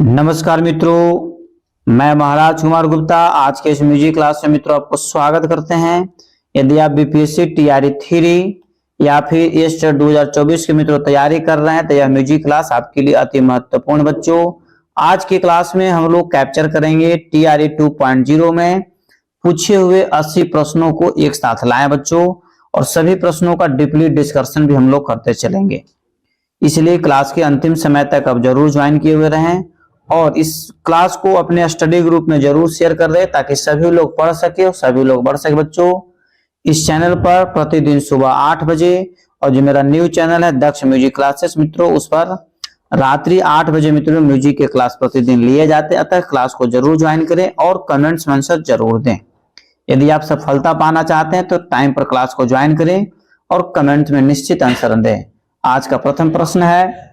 नमस्कार मित्रों, मैं महाराज कुमार गुप्ता आज के इस म्यूजिक क्लास में मित्रों आपको स्वागत करते हैं। यदि आप बीपीएससी टीआरई 3 या फिर एस्टेट 2024 की मित्रों तैयारी कर रहे हैं तो यह म्यूजिक क्लास आपके लिए अति महत्वपूर्ण। बच्चों, आज की क्लास में हम लोग कैप्चर करेंगे टीआरई 2.0 में पूछे हुए 80 प्रश्नों को एक साथ लाएं बच्चों, और सभी प्रश्नों का डीपली डिस्कशन भी हम लोग करते चलेंगे। इसलिए क्लास के अंतिम समय तक आप जरूर ज्वाइन किए हुए रहें और इस क्लास को अपने स्टडी ग्रुप में जरूर शेयर कर दें ताकि सभी लोग पढ़ सके और सभी लोग बढ़ सके। बच्चों, इस चैनल पर प्रतिदिन सुबह 8 बजे और जो मेरा न्यू चैनल है दक्ष म्यूजिक क्लासेस मित्रों, उस पर रात्रि 8 बजे मित्रों म्यूजिक के क्लास प्रतिदिन लिए जाते हैं। अतः क्लास को जरूर ज्वाइन करें और कमेंट्स में आंसर जरूर दें। यदि आप सफलता पाना चाहते हैं तो टाइम पर क्लास को ज्वाइन करें और कमेंट में निश्चित आंसर दें। आज का प्रथम प्रश्न है,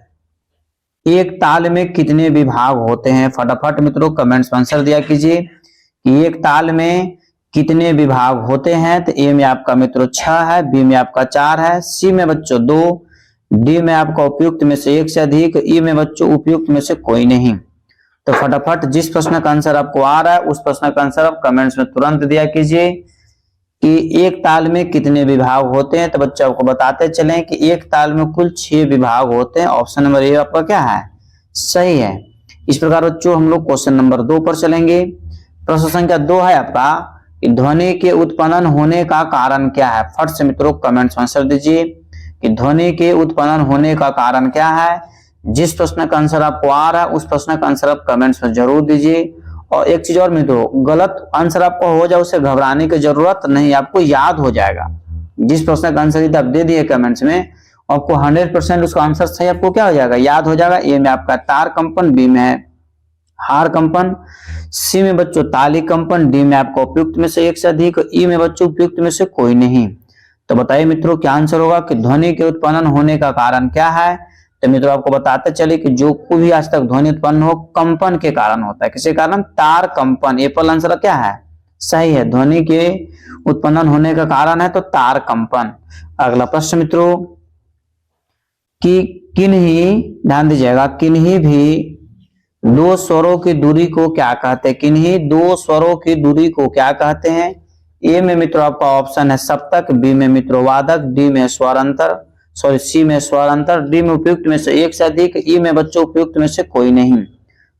एक ताल में कितने विभाग होते हैं? फटाफट मित्रों कमेंट्स में आंसर दिया कीजिए कि एक ताल में कितने विभाग होते हैं। तो ए में आपका मित्रों 6 है, बी में आपका 4 है, सी में बच्चों 2, डी में आपका उपयुक्त में से 1 से अधिक, ई में बच्चों उपयुक्त में से कोई नहीं। तो फटाफट जिस प्रश्न का आंसर आपको आ रहा है उस प्रश्न का आंसर आप कमेंट्स में तुरंत दिया कीजिए कि एक ताल में कितने विभाग होते हैं। तो बच्चे आपको बताते चलें कि एक ताल में कुल 6 विभाग होते हैं। ऑप्शन नंबर ए आपका क्या है? सही है। इस प्रकार बच्चों हम लोग क्वेश्चन नंबर 2 पर चलेंगे। प्रश्न संख्या 2 है आपका कि ध्वनि के उत्पन्न होने का कारण क्या है? फट से मित्रों कमेंट्स में आंसर दीजिए कि ध्वनि के उत्पन्न होने का कारण क्या है। जिस प्रश्न का आंसर आपको आ रहा है उस प्रश्न का आंसर आप कमेंट्स में जरूर दीजिए। और एक चीज और मित्रों, गलत आंसर आपको हो जाए उससे घबराने की जरूरत नहीं, आपको याद हो जाएगा। जिस प्रश्न का आंसर यदि आप दे दिए कमेंट्स में, आपको 100% उसका आंसर सही आपको क्या हो जाएगा? याद हो जाएगा। ए में आपका तार कंपन, बी में है हार कंपन, सी में बच्चों ताली कंपन, डी में आपको उपयुक्त में से 1 से अधिक, ई में बच्चों उपयुक्त में से कोई नहीं। तो बताइए मित्रों क्या आंसर होगा कि ध्वनि के उत्पन्न होने का कारण क्या है? तो मित्रों आपको बताते चले कि जो कोई भी आज तक ध्वनि उत्पन्न हो कंपन के कारण होता है। किसी कारण? तार कंपन। एप्पल आंसर क्या है? सही है। ध्वनि के उत्पन्न होने का कारण है तो तार कंपन। अगला प्रश्न मित्रों कि किन्हीं, ध्यान दीजिएगा, किन्हीं भी 2 स्वरों की दूरी को क्या कहते हैं? किन्हीं 2 स्वरों की दूरी को क्या कहते हैं? ए में मित्रों आपका ऑप्शन है सप्तक, बी में मित्रों वादक, डी में स्वर अंतर, सी में स्वर अंतर, डी में उपयुक्त में से 1 से अधिक, ई में बच्चों उपयुक्त में से कोई नहीं।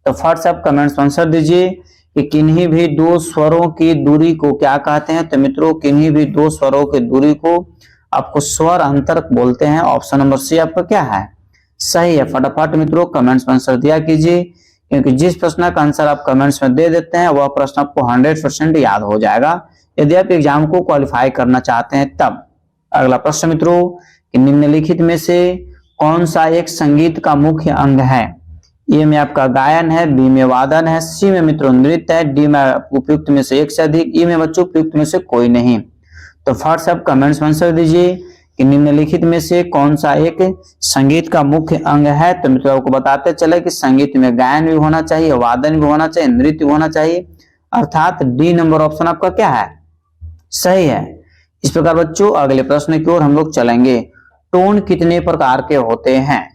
तो फट से आप कमेंट्स में आंसर दीजिए कि किन्हीं भी 2 स्वरों की दूरी को क्या कहते हैं। तो मित्रों किन्हीं भी 2 स्वरों की दूरी को आपको स्वर अंतर बोलते हैं। ऑप्शन नंबर सी आपका क्या है? सही है। फटाफट मित्रों कमेंट्स में आंसर दिया कीजिए, क्योंकि जिस प्रश्न का आंसर आप कमेंट्स में दे देते हैं वह प्रश्न आपको 100% याद हो जाएगा यदि आप एग्जाम को क्वालिफाई करना चाहते हैं तब। अगला प्रश्न मित्रों कि निम्नलिखित में से कौन सा एक संगीत का मुख्य अंग है? ए में आपका गायन है, बी में वादन है, सी में मित्रों नृत्य है, डी में उपयुक्त में से 1 से अधिक, ई में बच्चों उपयुक्त में से कोई नहीं। तो फर्स्ट आप कमेंट्स में आंसर दीजिए कि निम्नलिखित में से कौन सा एक संगीत का मुख्य अंग है। तो मित्रों आपको बताते चले कि संगीत में गायन भी होना चाहिए, वादन भी होना चाहिए, नृत्य भी होना चाहिए, अर्थात डी नंबर ऑप्शन आपका क्या है? सही है। इस प्रकार बच्चों अगले प्रश्न की ओर हम लोग चलेंगे। टोन कितने प्रकार के होते हैं?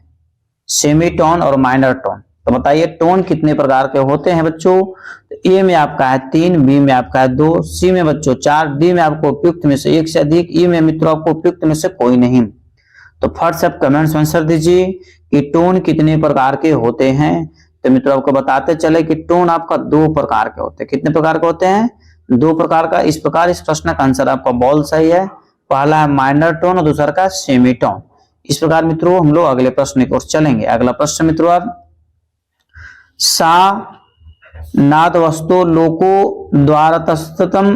सेमी टोन और माइनर टोन। तो बताइए टोन कितने प्रकार के होते हैं बच्चों? तो ए में आपका है 3, बी में आपका है 2, सी में बच्चों 4, डी में आपको उपयुक्त में से 1 से अधिक, ई में मित्रों आपको उपयुक्त में से कोई नहीं। तो फट से आप कमेंट्स में आंसर दीजिए कि टोन कितने प्रकार के होते हैं। तो मित्रों आपको बताते चले कि टोन आपका 2 प्रकार के होते हैं। कितने प्रकार के होते हैं? 2 प्रकार का। इस प्रकार इस प्रश्न का आंसर आपका बॉल सही है। पहला है माइनर टोन और दूसरा का सेमी टोन। इस प्रकार मित्रों हम लोग अगले प्रश्न की ओर चलेंगे। अगला प्रश्न मित्रों आप सा नाद वस्तु लोको द्वारतस्तम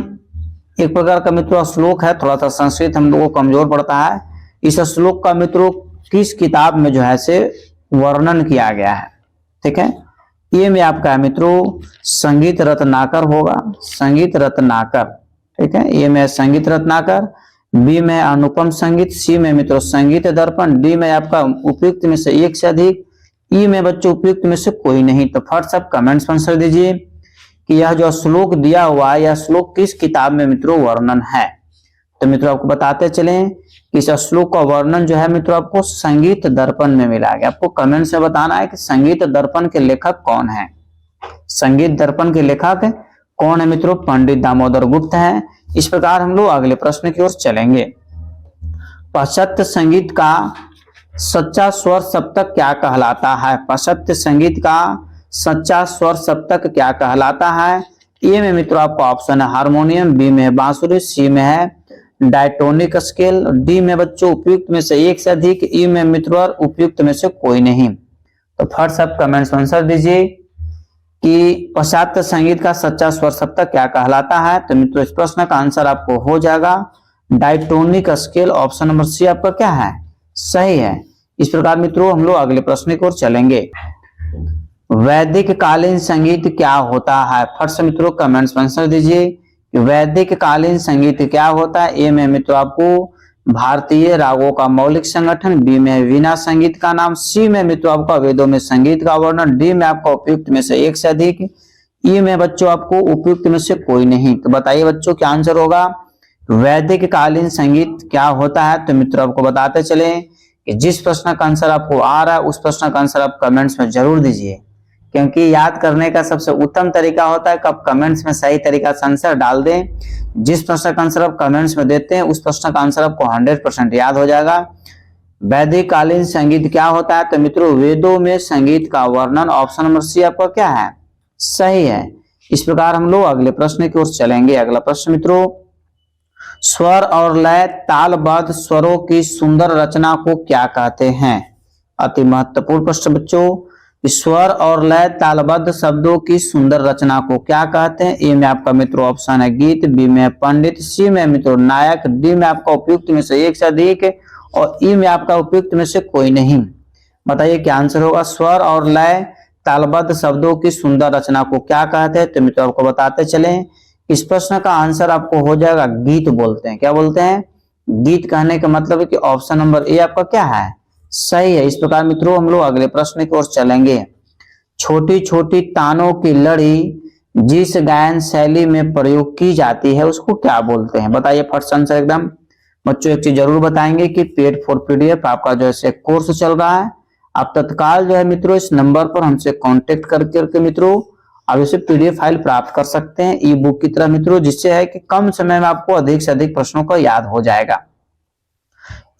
एक प्रकार का मित्रों श्लोक है। थोड़ा सा संस्कृत हम लोगों को कमजोर पड़ता है। इस श्लोक का मित्रों किस किताब में जो है से वर्णन किया गया है? ठीक है। ये में आपका है मित्रों संगीत रत्नाकर होगा, संगीत रत्नाकर। ठीक है, ये में संगीत रत्नाकर, बी में अनुपम संगीत, सी में मित्रों संगीत दर्पण, डी में आपका उपयुक्त में से 1 से अधिक, ई में बच्चों उपयुक्त में से कोई नहीं। तो फट सब कमेंट्स में आंसर दीजिए कि यह जो श्लोक दिया हुआ है यह श्लोक किस किताब में मित्रों वर्णन है। तो मित्रों आपको बताते चलें इस श्लोक का वर्णन जो है मित्रों आपको संगीत दर्पण में मिला है। आपको कमेंट में बताना है कि संगीत दर्पण के लेखक कौन है। संगीत दर्पण के लेखक कौन है मित्रों? पंडित दामोदर गुप्त है। इस प्रकार हम लोग अगले प्रश्न की ओर चलेंगे। पाश्चात्य संगीत का सच्चा स्वर सप्तक क्या कहलाता है? पाश्चात्य संगीत का सच्चा स्वर सप्तक क्या कहलाता है? ए में मित्रों आपको ऑप्शन है हारमोनियम, बी में है बांसुरी, सी में है डायटोनिक स्केल, डी में बच्चों उपयुक्त में से एक से अधिक, ई में मित्रों उपयुक्त में से कोई नहीं। तो फर्स्ट सब कमेंट्स में आंसर दीजिए कि पाश्चात्य संगीत का सच्चा स्वर सप्तक क्या कहलाता है। तो मित्रों इस प्रश्न का आंसर आपको हो जाएगा diatonic scale, option number C आपका क्या है? सही है। इस प्रकार मित्रों हम लोग अगले प्रश्न की ओर चलेंगे। वैदिक कालीन संगीत क्या होता है? फर्स्ट मित्रों कमेंट्स में आंसर दीजिए कि वैदिक कालीन संगीत क्या होता है। ए में मित्रों आपको भारतीय रागों का मौलिक संगठन, बी में वीणा संगीत का नाम, सी में मित्रों आपका वेदों में संगीत का वर्णन, डी में आपका उपयुक्त में से एक से अधिक, ई में बच्चों आपको उपयुक्त में से कोई नहीं। तो बताइए बच्चों क्या आंसर होगा? वैदिक कालीन संगीत क्या होता है? तो मित्रों आपको बताते चले कि जिस प्रश्न का आंसर आपको आ रहा है उस प्रश्न का आंसर आप कमेंट्स में जरूर दीजिए, क्योंकि याद करने का सबसे उत्तम तरीका होता है कि आप कमेंट्स में सही तरीका से आंसर डाल दें। जिस प्रश्न का आंसर आप कमेंट्स में देते हैं उस प्रश्न का आंसर आपको 100% याद हो जाएगा। वैदिक कालीन संगीत क्या होता है? तो मित्रों वेदों में संगीत का वर्णन, ऑप्शन नंबर सी आपका क्या है? सही है। इस प्रकार हम लोग अगले प्रश्न की ओर चलेंगे। अगला प्रश्न मित्रों, स्वर और लय तालबद्ध स्वरों की सुंदर रचना को क्या कहते हैं? अति महत्वपूर्ण प्रश्न बच्चों। स्वर और लय तालबद्ध शब्दों की सुंदर रचना को क्या कहते हैं? ए में आपका मित्रों ऑप्शन है गीत, बी में पंडित, सी में मित्रों नायक, डी में आपका उपयुक्त में से एक से अधिक और ई में आपका उपयुक्त में से कोई नहीं। बताइए क्या आंसर होगा? स्वर और लय तालबद्ध शब्दों की सुंदर रचना को क्या कहते हैं? तो मित्रों आपको बताते चले इस प्रश्न का आंसर आपको हो जाएगा गीत बोलते हैं। क्या बोलते हैं? गीत कहने का मतलब है कि ऑप्शन नंबर ए आपका क्या है? सही है। इस प्रकार मित्रों हम लोग अगले प्रश्न की ओर चलेंगे। छोटी छोटी तानों की लड़ी जिस गायन शैली में प्रयोग की जाती है उसको क्या बोलते हैं? बताइए फर्स्ट आंसर एकदम। बच्चों एक चीज जरूर बताएंगे कि पेड फॉर पीडीएफ आपका जो है कोर्स चल रहा है। आप तत्काल जो है मित्रों इस नंबर पर हमसे कांटेक्ट करके मित्रों आप इसे पीडीएफ फाइल प्राप्त कर सकते हैं ई बुक की तरह मित्रों, जिससे है कि कम समय में आपको अधिक से अधिक प्रश्नों का याद हो जाएगा।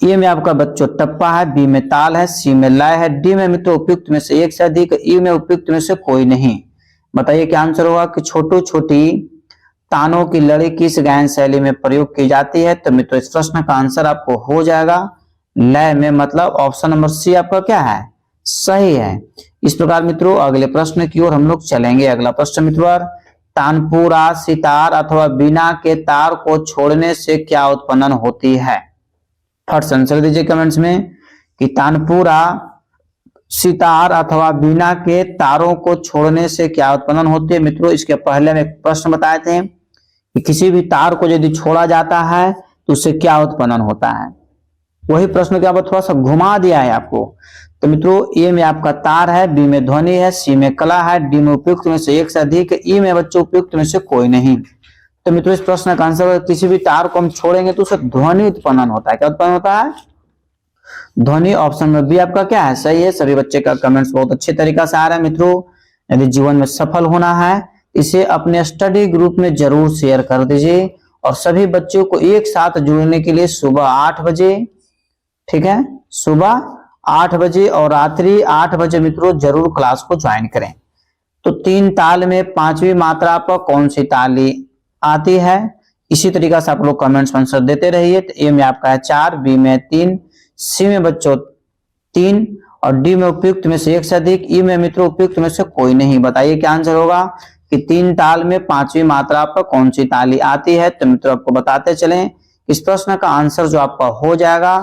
ए में आपका बच्चों टप्पा है, बी में ताल है, सी में लय है, डी में मित्रों उपयुक्त में से एक से अधिक, ई में उपयुक्त में से कोई नहीं। बताइए क्या आंसर होगा कि छोटी छोटी तानों की लड़ी किस गायन शैली में प्रयोग की जाती है? तो मित्रों इस प्रश्न का आंसर आपको हो जाएगा लय में, मतलब ऑप्शन नंबर सी आपका क्या है? सही है। इस प्रकार मित्रों अगले प्रश्न की ओर हम लोग चलेंगे। अगला प्रश्न मित्रों, तानपुरा सितार अथवा बीना के तार को छोड़ने से क्या उत्पन्न होती है? फर्स्ट आंसर दीजिए कमेंट्स में कि तानपुरा सितार अथवा बीना के तारों को छोड़ने से क्या उत्पन्न होती है? मित्रों इसके पहले में एक प्रश्न बताए थे कि किसी भी तार को यदि छोड़ा जाता है तो उससे क्या उत्पन्न होता है। वही प्रश्न क्या थोड़ा सा घुमा दिया है आपको। तो मित्रों ए में आपका तार है, बी में ध्वनि है, सी में कला है, डी में उपयुक्त में से एक से अधिक, ई में बच्चों उपयुक्त में से कोई नहीं। तो मित्रों इस प्रश्न का आंसर किसी भी तार को हम छोड़ेंगे तो उससे ध्वनि उत्पन्न होता है। क्या उत्पन्न होता है? ध्वनि। ऑप्शन में बी आपका क्या है? सही है। सभी बच्चे का कमेंट्स बहुत अच्छे तरीका से आ रहा है मित्रों। यदि जीवन में सफल होना है इसे अपने स्टडी ग्रुप में जरूर शेयर कर दीजिए और सभी बच्चों को एक साथ जुड़ने के लिए सुबह 8 बजे, ठीक है, सुबह 8 बजे और रात्रि 8 बजे मित्रों जरूर क्लास को ज्वाइन करें। तो 3 ताल में 5वीं मात्रा पर कौन सी ताली आती है? इसी तरीका से आप लोग कमेंट्स में आंसर देते रहिए। तो ए में आपका है 4, बी में 3, सी में बच्चों 3 और डी में उपयुक्त में से एक से अधिक, ई में मित्रों उपयुक्त में से कोई नहीं। बताइए क्या आंसर होगा कि 3 ताल में 5वीं मात्रा पर कौन सी ताली आती है? तो मित्रों आपको बताते चलें इस प्रश्न का आंसर जो आपका हो जाएगा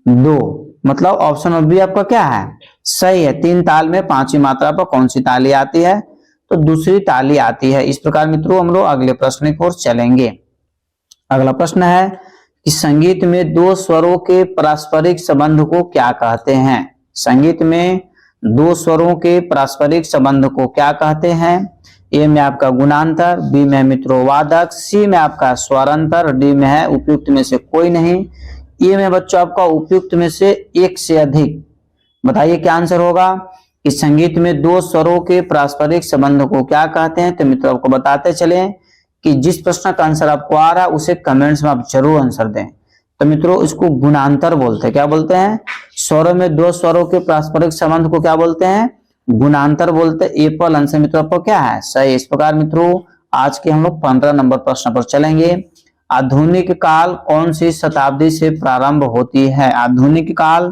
2, मतलब ऑप्शन नंबर बी आपका क्या है? सही है। 3 ताल में 5वीं मात्रा पर कौन सी ताली आती है? तो दूसरी ताली आती है। इस प्रकार मित्रों हम लोग अगले प्रश्न की ओर चलेंगे। अगला प्रश्न है कि संगीत में 2 स्वरों के पारस्परिक संबंध को क्या कहते हैं? संगीत में 2 स्वरों के पारस्परिक संबंध को क्या कहते हैं? ए में आपका गुणांतर, बी में मित्रों वादक, सी में आपका स्वरांतर, डी में है उपयुक्त में से कोई नहीं, ये में बच्चों आपका उपयुक्त में से एक से अधिक। बताइए क्या आंसर होगा कि संगीत में दो स्वरों के पारस्परिक संबंध को क्या कहते हैं। तो मित्रों आपको बताते चले कि जिस प्रश्न का आंसर आपको आ रहा है उसे कमेंट्स में आप जरूर आंसर दें। तो मित्रों इसको गुणांतर बोलते हैं। क्या बोलते हैं? स्वरों में दो स्वरों के पारस्परिक संबंध को क्या बोलते हैं? गुणांतर बोलते हैं। एप्पल आंसर मित्रों आपको क्या है? सही। इस प्रकार मित्रों आज के हम लोग 15 नंबर प्रश्न पर चलेंगे। आधुनिक काल कौन सी शताब्दी से प्रारंभ होती है? आधुनिक काल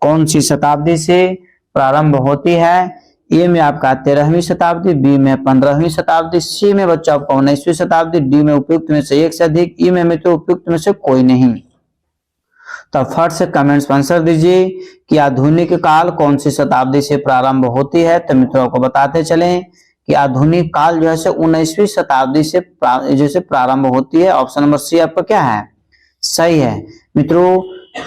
कौन सी शताब्दी से प्रारंभ होती है? ए में आपका 13वीं शताब्दी, बी में 15वीं शताब्दी, सी में बच्चों आपका 19वीं शताब्दी, डी में उपयुक्त में से एक से अधिक, ई में मित्रों उपयुक्त में से कोई नहीं। तो फट से कमेंट्स में आंसर दीजिए कि आधुनिक काल कौन सी शताब्दी से प्रारंभ होती है। तो मित्रों को बताते चलें कि आधुनिक काल जो है 19वीं शताब्दी से जैसे प्रारंभ होती है। ऑप्शन नंबर सी आपका क्या है? सही है। मित्रों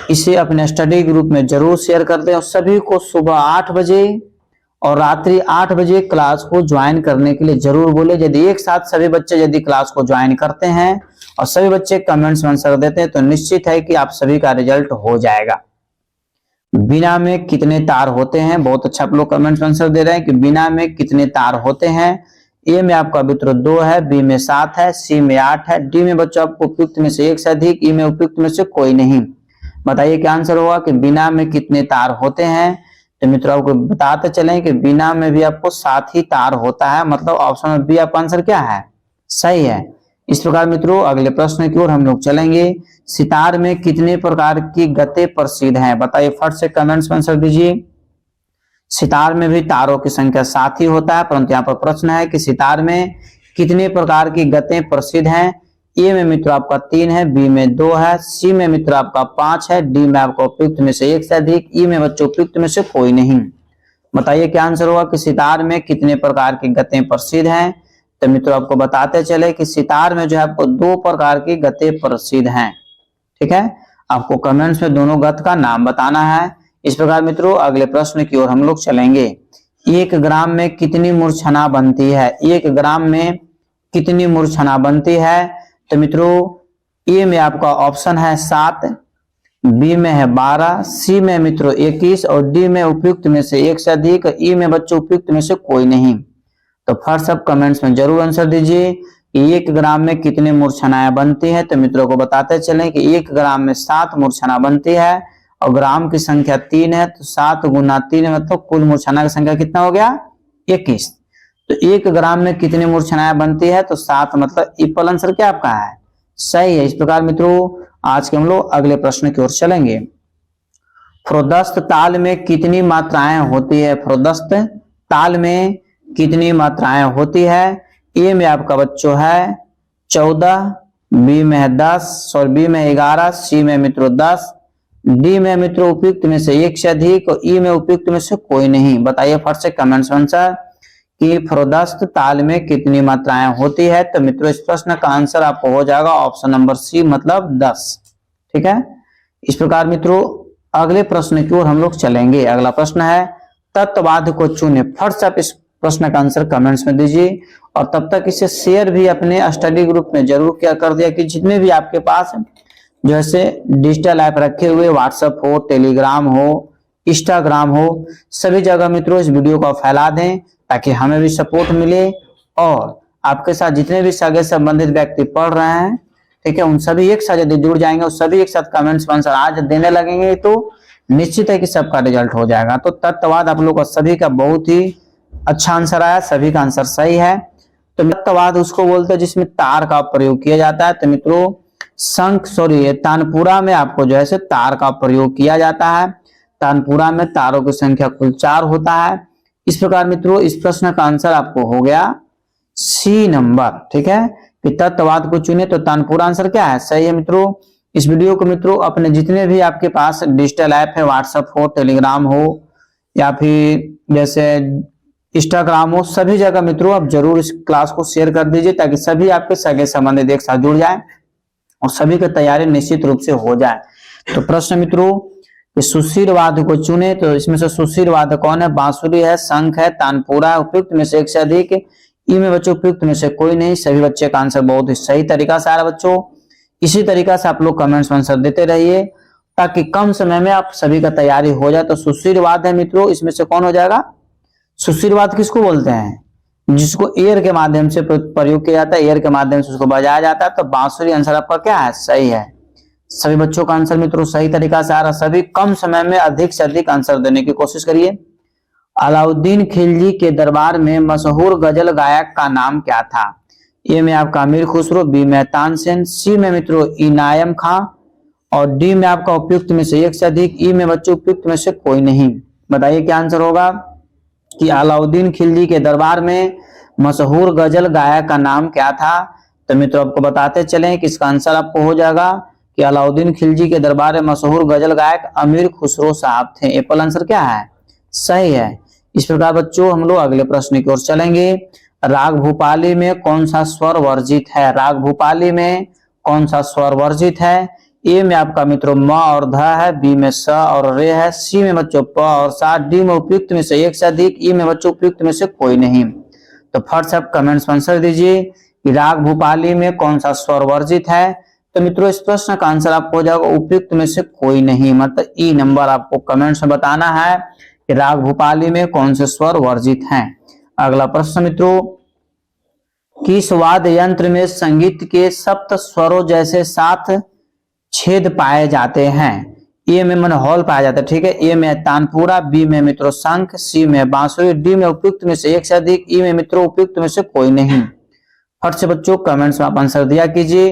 इसे अपने स्टडी ग्रुप में जरूर शेयर कर दें और सभी को सुबह 8 बजे और रात्रि 8 बजे क्लास को ज्वाइन करने के लिए जरूर बोले। यदि एक साथ सभी बच्चे यदि क्लास को ज्वाइन करते हैं और सभी बच्चे कमेंट्स में आंसर देते हैं तो निश्चित है कि आप सभी का रिजल्ट हो जाएगा। बिना में कितने तार होते हैं? बहुत अच्छा आप लोग कमेंट्स में आंसर दे रहे हैं कि बिना में कितने तार होते हैं। ए में आपका मित्रों 2 है, बी में 7 है, सी में 8 है, डी में बच्चों आपको उपयुक्त में से एक से अधिक, ई में उपयुक्त में से कोई नहीं। बताइए क्या आंसर होगा कि बिना में कितने तार होते हैं। तो मित्रों आपको बताते चलें कि बिना में भी आपको 7 ही तार होता है। मतलब ऑप्शन में बी आपका आंसर क्या है? सही है। इस प्रकार मित्रों अगले प्रश्न की ओर हम लोग चलेंगे। सितार में कितने प्रकार की गते प्रसिद्ध हैं? बताइए फट से कमेंट्स में आंसर दीजिए। सितार में भी तारों की संख्या 7 ही होता है, परंतु यहाँ पर प्रश्न है कि सितार में कितने प्रकार की गतें प्रसिद्ध हैं। ए में मित्रों आपका 3 है, बी में 2 है, सी में मित्रों आपका 5 है, डी में आपका उपयुक्त में से एक से अधिक, ई में बच्चों उपयुक्त में से कोई नहीं। बताइए क्या आंसर होगा कि सितार में कितने प्रकार की गतें प्रसिद्ध हैं। तो मित्रों आपको बताते चले कि सितार में जो है आपको 2 प्रकार की गतें प्रसिद्ध हैं। ठीक है, आपको कमेंट्स में दोनों गत का नाम बताना है। इस प्रकार मित्रों अगले प्रश्न की ओर हम लोग चलेंगे। 1 ग्राम में कितनी मूर्छना बनती है? 1 ग्राम में कितनी मूर्छना बनती है? तो मित्रों ए में आपका ऑप्शन है 7, बी में है 12, सी में मित्रों 21 और डी में उपयुक्त में से एक से अधिक, ई में बच्चों उपयुक्त में से कोई नहीं। तो फर्स्ट सब कमेंट्स में जरूर आंसर दीजिए कि 1 ग्राम में कितनी मूर्छनाएं बनती है। तो मित्रों को बताते चलें कि 1 ग्राम में 7 मूर्छना बनती है और ग्राम की संख्या 3 है, तो 7 गुना 3 मतलब कुल मूर्छना की संख्या कितना हो गया? 21। तो 1 ग्राम में कितनी मूर्छनाएं बनती है? तो 7 मतलब इक्वल आंसर क्या आपका है? सही है। इस प्रकार मित्रों आज के हम लोग अगले प्रश्न की ओर चलेंगे। प्रोदस्त ताल में कितनी मात्राएं होती है? प्रोदस्त ताल में कितनी मात्राएं होती है? ए में आपका बच्चों है 14, बी में है 10 और बी में 11, सी में मित्रों 10, डी में मित्रों उपयुक्त में से एक से अधिक और ई में उपयुक्त में से कोई नहीं। बताइए फट से कमेंट्स में आंसर कि प्रोदस्त ताल में कितनी मात्राएं होती है। तो मित्रों इस प्रश्न का आंसर आपको हो जाएगा ऑप्शन नंबर सी मतलब 10। ठीक है, इस प्रकार मित्रों अगले प्रश्न की ओर हम लोग चलेंगे। अगला प्रश्न है तत्ववाद को चुने। फट से आप इस प्रश्न का आंसर कमेंट्स में दीजिए और तब तक इसे शेयर भी अपने स्टडी ग्रुप में जरूर क्या कर दिया कि जितने भी आपके पास जैसे डिजिटल ऐप रखे हुए व्हाट्सएप हो, टेलीग्राम हो, इंस्टाग्राम हो, सभी जगह मित्रों इस वीडियो को फैला दें ताकि हमें भी सपोर्ट मिले और आपके साथ जितने भी सगे संबंधित व्यक्ति पढ़ रहे हैं, ठीक है, उन सभी एक साथ यदि जुड़ जाएंगे और सभी एक साथ कमेंट्स में आंसर आज देने लगेंगे तो निश्चित है कि सबका रिजल्ट हो जाएगा। तो तत्ववाद आप लोग का सभी का बहुत ही अच्छा आंसर आया, सभी का आंसर सही है। तो तत्ववाद उसको बोलते हैं जिसमें तार का प्रयोग किया जाता है। तो मित्रों तानपुरा में आपको जो है तार का प्रयोग किया जाता है। तानपुरा में तारों की संख्या कुल 4 होता है। इस प्रकार मित्रों इस प्रश्न का आंसर आपको हो गया सी नंबर। ठीक है, कि तत्ववाद को चुने तो तानपुरा आंसर क्या है? सही है मित्रों। इस वीडियो को मित्रों अपने जितने भी आपके पास डिजिटल ऐप है, व्हाट्सएप हो, टेलीग्राम हो या फिर जैसे इंस्टाग्राम हो, सभी जगह मित्रों आप जरूर इस क्लास को शेयर कर दीजिए ताकि सभी आपके सगे संबंधित एक साथ जुड़ जाए और सभी की तैयारी निश्चित रूप से हो जाए। तो प्रश्न मित्रों सुशीरवाद को चुने तो इसमें से सुशीरवाद कौन है? बांसुरी है, शंख है, तानपुरा है, उपयुक्त में से एक से अधिक, ई में बच्चों उपयुक्त में से कोई नहीं। सभी बच्चे का आंसर बहुत ही सही तरीका से आ रहा है बच्चों। इसी तरीका से आप लोग कमेंट्स में आंसर देते रहिए ताकि कम समय में आप सभी का तैयारी हो जाए। तो सुशीलवाद है मित्रों, इसमें से कौन हो जाएगा? सुशीलवाद किसको बोलते हैं? जिसको एयर के माध्यम से प्रयोग किया जाता है, एयर के माध्यम से उसको बजाया जाता है। तो बांसुरी आंसर आपका क्या है? सही है। सभी बच्चों का आंसर मित्रों सही तरीका से आ रहा है। सभी कम समय में अधिक से अधिक आंसर देने की कोशिश करिए। अलाउद्दीन खिलजी के दरबार में मशहूर गजल गायक का नाम क्या था? ए में आपका अमीर खुसरो, बी में तानसेन, सी में मित्रों इनायम खां और डी में आपका उपयुक्त में से एक से अधिक, ई में बच्चों उपयुक्त में से कोई नहीं। बताइए क्या आंसर होगा कि अलाउद्दीन खिलजी के दरबार में मशहूर गजल गायक का नाम क्या था? तो मित्रों आपको बताते चलें कि इसका आंसर आपको हो जाएगा कि अलाउद्दीन खिलजी के दरबार में मशहूर गजल गायक अमीर खुसरो साहब थे। एप्पल आंसर क्या है? सही है। इस प्रकार बच्चों हम लोग अगले प्रश्न की ओर चलेंगे। राग भूपाली में कौन सा स्वर वर्जित है? राग भूपाली में कौन सा स्वर वर्जित है? ए में आपका मित्रों म और ध है, बी में स और रे है, सी में बच्चों प और सा, डी में उपयुक्त में से एक से अधिक, ई में बच्चों उपयुक्त में से कोई नहीं। तो फट से आप कमेंट्स में आंसर दीजिए कि राग भूपाली में कौन सा स्वर वर्जित है। तो मित्रों इस प्रश्न का आंसर आपको हो जाएगा उपयुक्त में से कोई नहीं, मतलब ई नंबर आपको कमेंट्स में बताना है कि राग भूपाली में कौन से स्वर वर्जित हैं। अगला प्रश्न मित्रों, किस वाद्य यंत्र में संगीत के सप्त स्वरों जैसे 7 छेद पाए जाते हैं? ए में मन हॉल पाया जाता है, ठीक है। ए में तानपुरा, बी में मित्रों शंख, सी में बांसुरी, डी में उपयुक्त में से एक से अधिक, ई में मित्रों उपयुक्त में से कोई नहीं। फट से बच्चों कमेंट्स में आप आंसर दिया कीजिए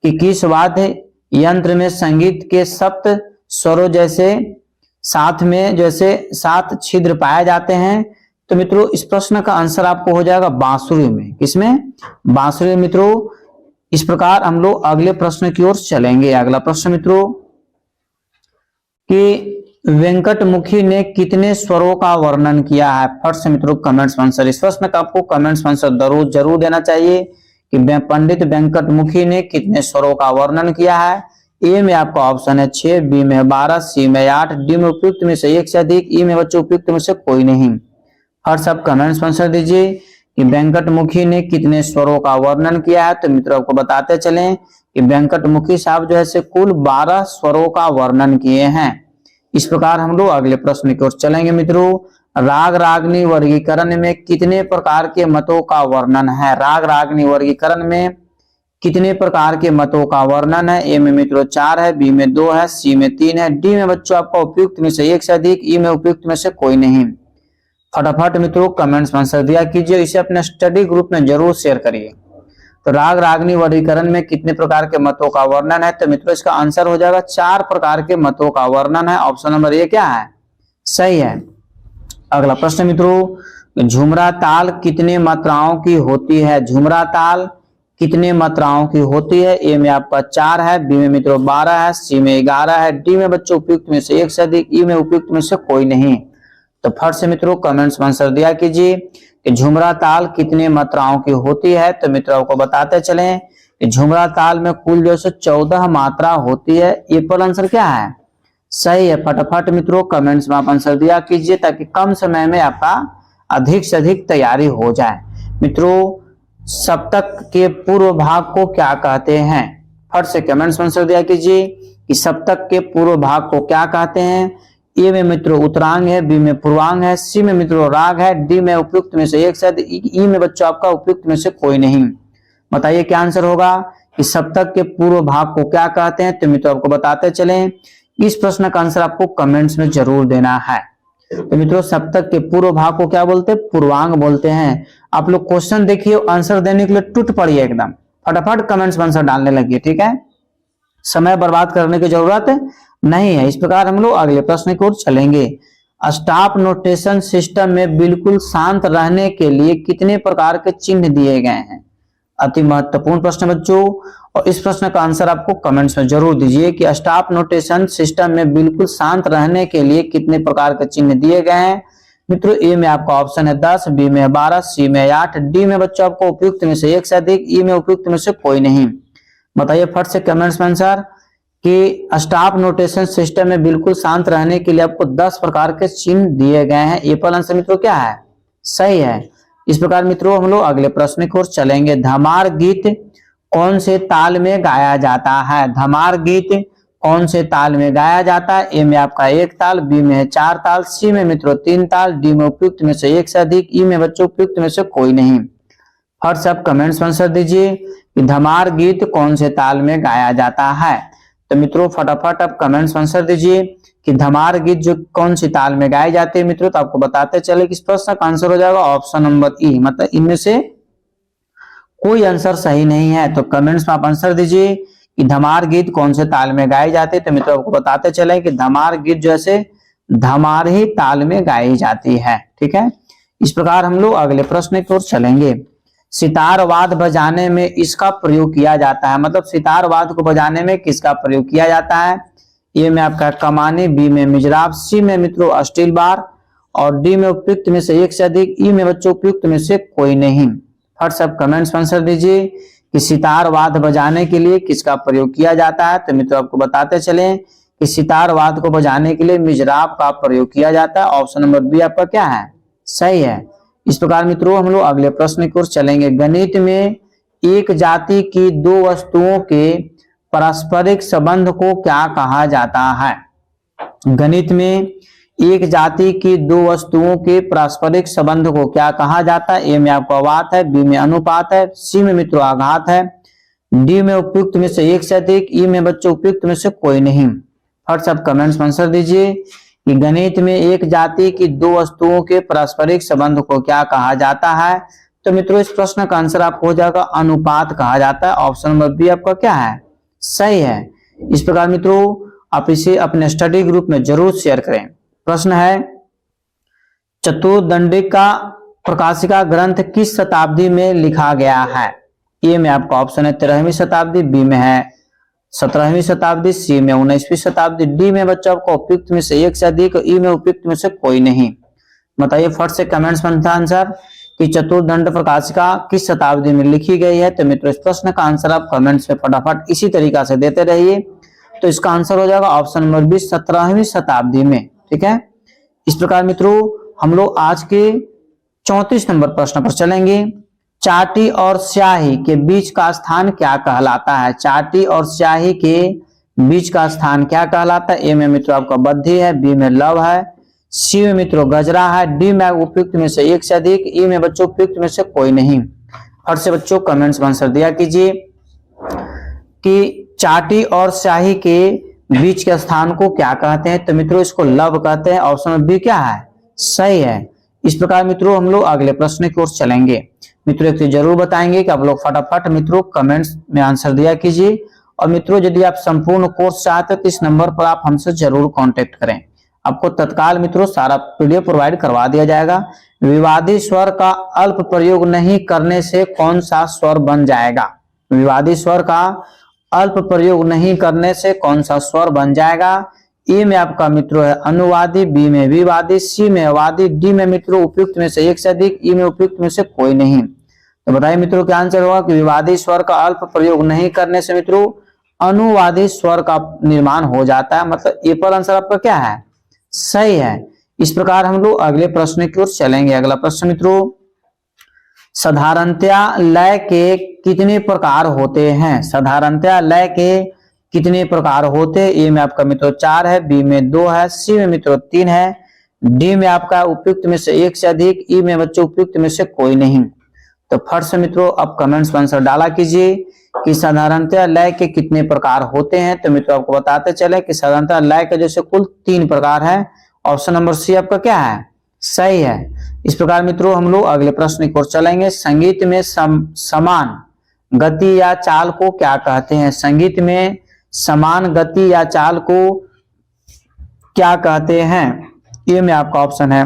कि किस वाद्य यंत्र में संगीत के सप्त स्वरों जैसे 7 छिद्र पाए जाते हैं। तो मित्रों इस प्रश्न का आंसर आपको हो जाएगा बांसुरी में। किसमें? बांसुरी में मित्रों। इस प्रकार हम लोग अगले प्रश्न की ओर चलेंगे। अगला प्रश्न मित्रों कि वेंकटमुखी ने कितने स्वरों का वर्णन किया है? फर्स्ट से मित्रों कमेंट्स में आंसर, इस प्रश्न का आपको कमेंट्स में आंसर जरूर देना चाहिए कि पंडित वेंकटमुखी ने कितने स्वरों का वर्णन किया है। ए में आपका ऑप्शन है 6, बी में 12, सी में 8, डी में उपयुक्त में से एक से अधिक, ई में बच्चों उपयुक्त में से कोई नहीं। हर सब कमेंट्स में आंसर दीजिए कि वेंकटमुखी ने कितने स्वरों का वर्णन किया है। तो मित्रों आपको बताते चलें कि वेंकटमुखी साहब जो है से कुल 12 स्वरों का वर्णन किए हैं। इस प्रकार हम लोग अगले प्रश्न की ओर चलेंगे मित्रों। राग रागनी वर्गीकरण में कितने प्रकार के मतों का वर्णन है? राग रागनी वर्गीकरण में कितने प्रकार के मतों का वर्णन है? ए में मित्रों 4 है, बी में 2 है, सी में 3 है, डी में बच्चों आपका उपयुक्त में से एक से अधिक, ई में उपयुक्त में से कोई नहीं। फटाफट मित्रों कमेंट्स में आंसर दिया कीजिए, इसे अपने स्टडी ग्रुप में जरूर शेयर करिए। तो राग रागनी वर्गीकरण में कितने प्रकार के मतों का वर्णन है? तो मित्रों इसका आंसर हो जाएगा 4 प्रकार के मतों का वर्णन है। ऑप्शन नंबर ए क्या है? सही है। अगला प्रश्न मित्रों, झुमरा ताल कितने मात्राओं की होती है? झुमरा ताल कितने मात्राओं की होती है? ए में आपका 4 है, बी में मित्रों 12 है, सी में 11 है, डी में बच्चों उपयुक्त में से एक से अधिक, ई में उपयुक्त में से कोई नहीं। तो फट से मित्रों कमेंट्स में आंसर दिया कीजिए कि झुमरा ताल कितने मात्राओं की होती है। तो मित्रों को बताते चलें कि झुमरा ताल में कुल जो है 14 मात्रा होती है। ये पर आंसर क्या है? सही है। फटाफट मित्रों कमेंट्स में आप आंसर दिया कीजिए ताकि कम समय में आपका अधिक से अधिक तैयारी हो जाए। मित्रों सप्तक के पूर्व भाग को क्या कहते हैं? फट से कमेंट्स में आंसर दिया कीजिए कि सप्तक के पूर्व भाग को क्या कहते हैं। ए में मित्रों उत्तरांग है, बी में पूर्वांग है, सी में मित्रों राग है, डी में उपयुक्त में से एक से अधिक, ई में बच्चों आपका उपयुक्त में से कोई नहीं। बताइए क्या आंसर होगा कि सप्तक के पूर्व भाग को क्या कहते हैं। तो मित्रों आपको बताते चलें, इस प्रश्न का आंसर आपको कमेंट्स में जरूर देना है। तो मित्रों सप्तक के पूर्व भाग को क्या बोलते हैं? पूर्वांग बोलते हैं। आप लोग क्वेश्चन देखिए, आंसर देने के लिए टूट पड़िए, एकदम फटाफट कमेंट्स में आंसर डालने लगिए, ठीक है। समय बर्बाद करने की जरूरत नहीं है। इस प्रकार हम लोग अगले प्रश्न की ओर चलेंगे। स्टॉप नोटेशन सिस्टम में बिल्कुल शांत रहने के लिए कितने प्रकार के चिन्ह दिए गए हैं? अति महत्वपूर्ण प्रश्न बच्चों, और इस प्रश्न का आंसर आपको कमेंट्स में जरूर दीजिए कि स्टॉप नोटेशन सिस्टम में बिल्कुल शांत रहने के लिए कितने प्रकार के चिन्ह दिए गए हैं। मित्रों ए में आपका ऑप्शन है 10, बी में 12, सी में 8, डी में बच्चों आपको उपयुक्त में से एक से अधिक, ई में उपयुक्त में से कोई नहीं। बताइए फट से कमेंट्स में आंसर कि स्टॉप नोटेशन सिस्टम में बिल्कुल शांत रहने के लिए आपको 10 प्रकार के चिन्ह दिए गए हैं। ये पर आंसर मित्रों क्या है? सही है। इस प्रकार मित्रों हम लोग अगले प्रश्न की ओर चलेंगे। धमार गीत कौन से ताल में गाया जाता है? धमार गीत कौन से ताल में गाया जाता है? ए में आपका 1 ताल, बी में है 4 ताल, सी में मित्रों 3 ताल, डी में उपयुक्त में से 1 से अधिक, ई में बच्चों उपयुक्त में से कोई नहीं। फट सब कमेंट्स में आंसर दीजिए कि धमार गीत कौन से ताल में गाया जाता है। तो मित्रों फटाफट आप कमेंट्स में आंसर दीजिए कि धमार गीत जो कौन सी ताल में गाए जाते हैं मित्रों। तो आपको बताते चले कि इस प्रश्न का आंसर हो जाएगा ऑप्शन नंबर ई, मतलब इनमें से कोई आंसर सही नहीं है। तो कमेंट्स में आप आंसर दीजिए कि धमार गीत कौन से ताल में गाए जाते हैं। तो मित्रों आपको बताते चले कि धमार गीत जैसे धमार ही ताल में गाई जाती है। ठीक है, इस प्रकार हम लोग अगले प्रश्न की ओर चलेंगे। सितार वाद्य बजाने में इसका प्रयोग किया जाता है, मतलब सितार वाद्य को बजाने में किसका प्रयोग किया जाता है? ए में आपका कमानी, बी में मिजराब, सी में मित्रों अस्टील बार और डी में उपयुक्त में से 1 से अधिक, ई में बच्चों उपयुक्त में से कोई नहीं। फट सब कमेंट्स में आंसर दीजिए कि सितार वाद्य बजाने के लिए किसका प्रयोग किया जाता है। तो मित्रों आपको बताते चले कि सितार वाद्य को बजाने के लिए मिजराब का प्रयोग किया जाता है। ऑप्शन नंबर बी आपका क्या है? सही है। इस प्रकार मित्रों हम लोग अगले प्रश्न की ओर चलेंगे। गणित में एक जाति की 2 वस्तुओं के पारस्परिक संबंध को क्या कहा जाता है? गणित में एक जाति की 2 वस्तुओं के पारस्परिक संबंध को क्या कहा जाता है? ए में आपको अवात है, बी में अनुपात है, सी में मित्रों आघात है, डी में उपयुक्त में से 1 से अधिक, ई में बच्चों उपयुक्त में से कोई नहीं। फट सब कमेंट्स में आंसर दीजिए कि गणित में एक जाति की 2 वस्तुओं के पारस्परिक संबंध को क्या कहा जाता है? तो मित्रों इस प्रश्न का आंसर आपको हो जाएगा अनुपात कहा जाता है। ऑप्शन नंबर बी आपका क्या है? सही है। इस प्रकार मित्रों आप इसे अपने स्टडी ग्रुप में जरूर शेयर करें। प्रश्न है चतुर्दंडिका प्रकाशिका ग्रंथ किस शताब्दी में लिखा गया है? ए में आपका ऑप्शन है 13वीं शताब्दी, बी में है 17वीं शताब्दी, सी में 19वीं शताब्दी, डी में बच्चों आपको उपयुक्त में से 1 से अधिक, ई में उपयुक्त में से कोई नहीं। बताइए फट से कमेंट्स में आंसर कि चतुर्दंड प्रकाशिका किस शताब्दी में लिखी गई है। तो मित्रों इस प्रश्न का आंसर आप कमेंट्स में फटाफट इसी तरीका से देते रहिए। तो इसका आंसर हो जाएगा ऑप्शन नंबर बी 17वीं शताब्दी में। ठीक है, इस प्रकार मित्रों हम लोग आज के 34 नंबर प्रश्न पर चलेंगे। चाटी और स्याही के बीच का स्थान क्या कहलाता है? चाटी और स्याही के बीच का स्थान क्या कहलाता है? ए में मित्रों आपका बद्धी है, बी में लव है, सी में मित्रों गजरा है, डी में उपयुक्त में से 1 से अधिक, ई में बच्चों उपयुक्त में से कोई नहीं। फट से बच्चों कमेंट्स में आंसर दिया कीजिए कि चाटी और स्याही के बीच के स्थान को क्या कहते हैं? तो मित्रों इसको लव कहते हैं। ऑप्शन नंबर बी क्या है? सही है। इस प्रकार मित्रों हम लोग अगले प्रश्न की ओर चलेंगे। मित्रों एक चीज जरूर बताएंगे कि आप लोग फटाफट मित्रों कमेंट्स में आंसर दिया कीजिए। और मित्रों यदि आप संपूर्ण कोर्स चाहते हैं तो इस नंबर पर आप हमसे जरूर कांटेक्ट करें, आपको तत्काल मित्रों सारा पीडीएफ प्रोवाइड करवा दिया जाएगा। विवादी स्वर का अल्प प्रयोग नहीं करने से कौन सा स्वर बन जाएगा? विवादी स्वर का अल्प प्रयोग नहीं करने से कौन सा स्वर बन जाएगा? ए में आपका मित्रों है अनुवादी, बी में विवादी, सी में अवादी, डी में मित्रों उपयुक्त में से 1 से अधिक, ई में उपयुक्त में से कोई नहीं। तो बताइए मित्रों क्या आंसर होगा कि विवादी स्वर का अल्प प्रयोग नहीं करने से मित्रों अनुवादी स्वर का निर्माण हो जाता है, मतलब ए पर आंसर आपका क्या है? सही है। इस प्रकार हम लोग अगले प्रश्न की ओर चलेंगे। अगला प्रश्न मित्रों साधारणतया लय के कितने प्रकार होते हैं? साधारणतया लय के कितने प्रकार होते हैं? ए में आपका मित्रों 4 है, बी में 2 है, सी में मित्रों 3 है, डी में आपका उपयुक्त में से 1 से अधिक, ई में बच्चों उपयुक्त में से कोई नहीं। तो फट से मित्रों आप कमेंट्स में आंसर डाला कीजिए कि साधारणतया लय के कितने प्रकार होते हैं। तो मित्रों आपको बताते चले कि साधारणतया लय के जैसे कुल 3 प्रकार है। ऑप्शन नंबर सी आपका क्या है? सही है। इस प्रकार मित्रों हम लोग अगले प्रश्न की ओर चलेंगे। संगीत में समान गति या चाल को क्या कहते हैं? संगीत में समान गति या चाल को क्या कहते हैं? ए में आपका ऑप्शन है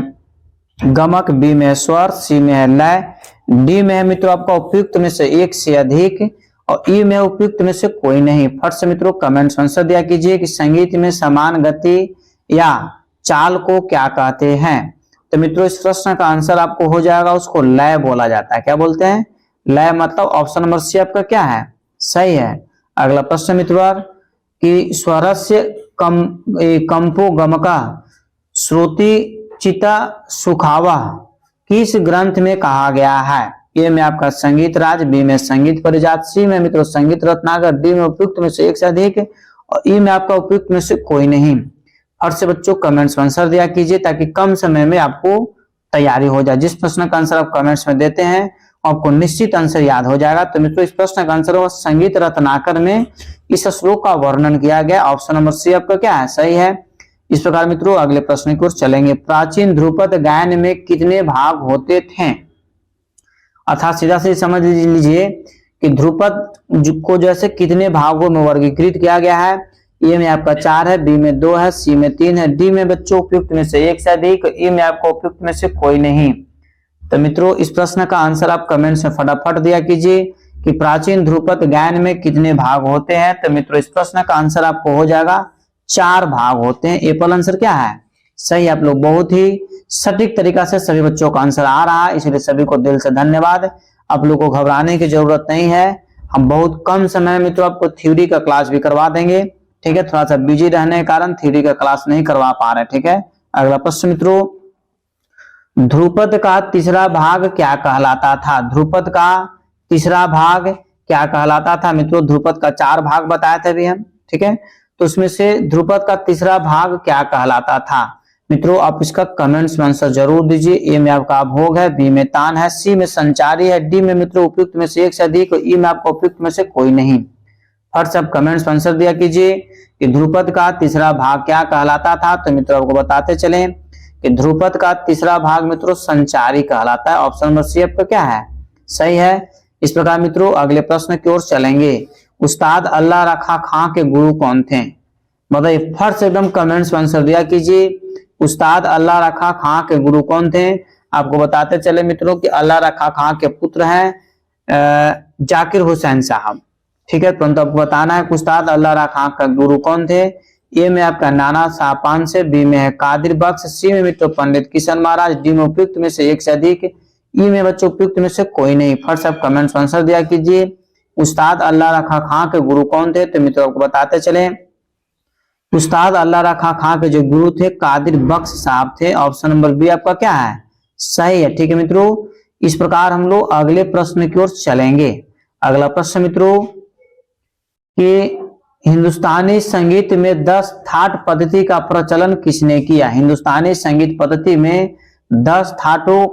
गमक, बी में स्वर, सी में है लय, डी में है मित्रों आपका उपयुक्त में से 1 से अधिक और ई में उपयुक्त में से कोई नहीं। फट से मित्रों कमेंट्स आंसर दिया कीजिए कि संगीत में समान गति या चाल को क्या कहते हैं? तो मित्रों इस प्रश्न का आंसर आपको हो जाएगा, उसको लय बोला जाता है। क्या बोलते हैं? लय, मतलब ऑप्शन नंबर सी आपका क्या है? सही है। अगला प्रश्न मित्रों कि स्वरस्य कंपो गमका श्रुति चिता सुखावा किस ग्रंथ में कहा गया है? ए में आपका संगीत राज, बी में संगीत परिजात, सी में मित्रों संगीत रत्नाकर, डी में उपयुक्त में से 1 से अधिक और ई में आपका उपयुक्त में से कोई नहीं। फट से बच्चों कमेंट्स में आंसर दिया कीजिए ताकि कम समय में आपको तैयारी हो जाए। जिस प्रश्न का आंसर आप कमेंट्स में देते हैं आपको निश्चित आंसर याद हो जाएगा। तो मित्रों इस प्रश्न का आंसर होगा संगीत रत्नाकर में इस श्लोक का वर्णन किया गया। ऑप्शन नंबर सी आपका क्या है, सही है। इस प्रकार मित्रों अगले प्रश्न की ओर चलेंगे। प्राचीन ध्रुपद गायन में कितने भाग होते थे? अर्थात सीधा से समझ लीजिए कि ध्रुपद को जैसे कितने भागों में वर्गीकृत किया गया है। ए में आपका 4 है, बी में 2 है, सी में 3 है, डी में बच्चों उपयुक्त में से 1 से अधिक, ई में आपको उपयुक्त में से कोई नहीं। तो मित्रों इस प्रश्न का आंसर आप कमेंट्स में फटाफट दिया कीजिए कि प्राचीन ध्रुपद गायन में कितने भाग होते हैं। तो मित्रों इस प्रश्न का आंसर आपको हो जाएगा 4 भाग होते हैं। ए पर आंसर क्या है, सही। आप लोग बहुत ही सटीक तरीका से सभी बच्चों का आंसर आ रहा है, इसलिए सभी को दिल से धन्यवाद। आप लोगों को घबराने की जरूरत नहीं है। हम बहुत कम समय में मित्रों आपको थ्योरी का क्लास भी करवा देंगे, ठीक है। थोड़ा सा बिजी रहने के कारण थ्योरी का क्लास नहीं करवा पा रहे, ठीक है। अगला प्रश्न मित्रों, ध्रुपद का तीसरा भाग क्या कहलाता था? ध्रुपद का तीसरा भाग क्या कहलाता था? मित्रों ध्रुपद का 4 भाग बताए थे अभी हम, ठीक है। तो उसमें से ध्रुपद का तीसरा भाग क्या कहलाता था? मित्रों आप इसका कमेंट्स में आंसर जरूर दीजिए। ए में आपका भोग है, बी में तान है, सी में संचारी है, डी में मित्रों उपयुक्त में से 1 से अधिक, ई में आपको उपयुक्त में से कोई नहीं। फट से आप कमेंट्स में आंसर दिया कीजिए कि ध्रुपद का तीसरा भाग क्या कहलाता था। तो मित्रों आपको बताते चले कि ध्रुपद का तीसरा भाग मित्रों संचारी कहलाता है। ऑप्शन नंबर सी आपका क्या है, सही है। इस प्रकार मित्रों अगले प्रश्न की ओर चलेंगे। उस्ताद अल्लाह रखा खां के गुरु कौन थे? बताइए, फट से एकदम कमेंट्स में आंसर दिया कीजिए। उस्ताद अल्लाह रखा खां के गुरु कौन थे? आपको बताते चले मित्रों कि अल्लाह रखा खां के पुत्र हैं जाकिर हुसैन साहब, ठीक है। परंतु आपको बताना है कि उस्ताद अल्लाह रखा खां का गुरु कौन थे। ए में आपका नाना साहब से, बी में है कादिर बख्श, सी में मित्रों पंडित किशन महाराज, डी में उपयुक्त में से 1 से अधिक, ई में बच्चों उपयुक्त में से कोई नहीं। फट से आप कमेंट्स आंसर दिया कीजिए। उस्ताद अल्लाह रखा खां के गुरु कौन थे? तो मित्रों आपको बताते चले उस्ताद अल्लाह रखा खां के जो गुरु थे कादिर बख्श साहब थे। ऑप्शन नंबर बी आपका क्या है, सही है, ठीक है मित्रों। इस प्रकार हम लोग अगले प्रश्न की ओर चलेंगे। अगला प्रश्न मित्रों कि हिंदुस्तानी संगीत में 10 थाट पद्धति का प्रचलन किसने किया? हिंदुस्तानी संगीत पद्धति में 10 थाटों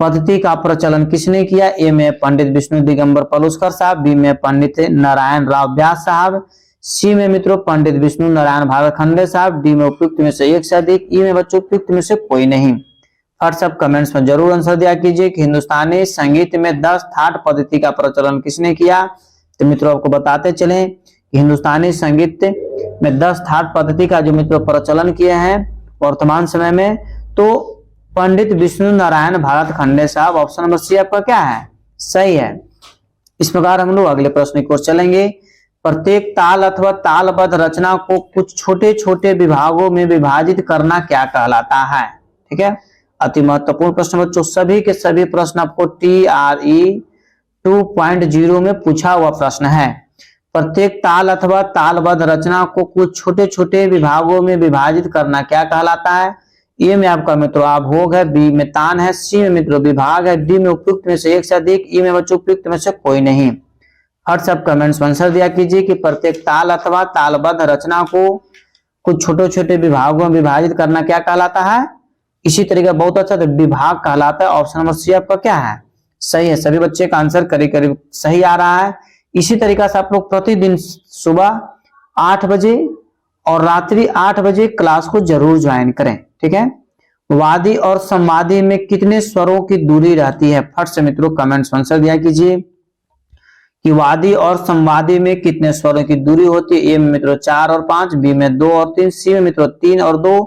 पद्धति का प्रचलन किसने किया? ए में पंडित विष्णु दिगंबर पलुस्कर साहब, बी में पंडित नारायण राव व्यास साहब, सी में मित्रों पंडित विष्णु नारायण भागखंडे साहब, डी में उपयुक्त में से 1 से अधिक, ई में बच्चों उपयुक्त में से कोई नहीं। हर सब कमेंट्स में जरूर आंसर दिया कीजिए कि हिंदुस्तानी संगीत में 10 थाट पद्धति का प्रचलन किसने किया। तो मित्रों आपको बताते चले कि हिंदुस्तानी संगीत में 10 थाट पद्धति का जो मित्रों प्रचलन किए हैं वर्तमान समय में, तो पंडित विष्णु नारायण भागखंडे साहब। ऑप्शन नंबर सी आपका क्या है, सही है। इस प्रकार हम लोग अगले प्रश्न की ओर चलेंगे। प्रत्येक ताल अथवा तालबद्ध रचना को कुछ छोटे छोटे विभागों में विभाजित करना क्या कहलाता है? ठीक है, अति महत्वपूर्ण प्रश्न बच्चों। सभी के सभी प्रश्न आपको TRE 2.0 में पूछा हुआ प्रश्न है। प्रत्येक ताल अथवा तालबद्ध रचना को कुछ छोटे छोटे विभागों में विभाजित करना क्या कहलाता है? ए में आपका मित्रों आभोग है, बी में तान है, सी में मित्रों विभाग है, डी में उपयुक्त में से 1 से अधिक, ई में बच्चों उपयुक्त में से कोई नहीं। हर सब कमेंट्स में आंसर दिया कीजिए कि प्रत्येक ताल अथवा तालबद्ध रचना को कुछ छोटे छोटे विभागों में विभाजित करना क्या कहलाता है? इसी तरीके बहुत अच्छा तो विभाग कहलाता है। ऑप्शन नंबर सी आपका क्या है, सही है। सभी बच्चे का आंसर करीब करीब सही आ रहा है। इसी तरीके से आप लोग प्रतिदिन सुबह 8 बजे और रात्रि 8 बजे क्लास को जरूर ज्वाइन करें, ठीक है। वादी और संवादी में कितने स्वरों की दूरी रहती है? फट से मित्रों कमेंट्स में आंसर दिया कीजिए कि वादी और संवादी में कितने स्वरों की दूरी होती है। ए में मित्रों 4 और 5, बी में 2 और 3, सी में मित्रों 3 और 2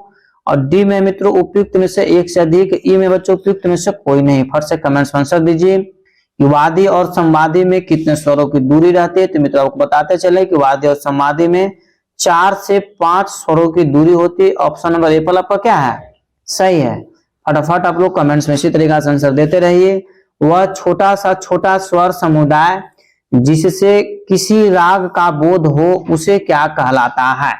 और डी में मित्रों उपयुक्त में से 1 से अधिक, ई में बच्चों उपयुक्त में से कोई नहीं। फट से कमेंट्स में आंसर दीजिए कि वादी और संवादी में कितने स्वरों की दूरी रहती है। तो मित्रों आपको बताते चले कि वादी और संवादी में 4 से 5 स्वरों की दूरी होती है। ऑप्शन नंबर ए पर आपका क्या है, सही है। फटाफट आप लोग कमेंट्स में इसी तरीके से आंसर देते रहिए। वह छोटा सा छोटा स्वर समुदाय जिससे किसी राग का बोध हो उसे क्या कहलाता है?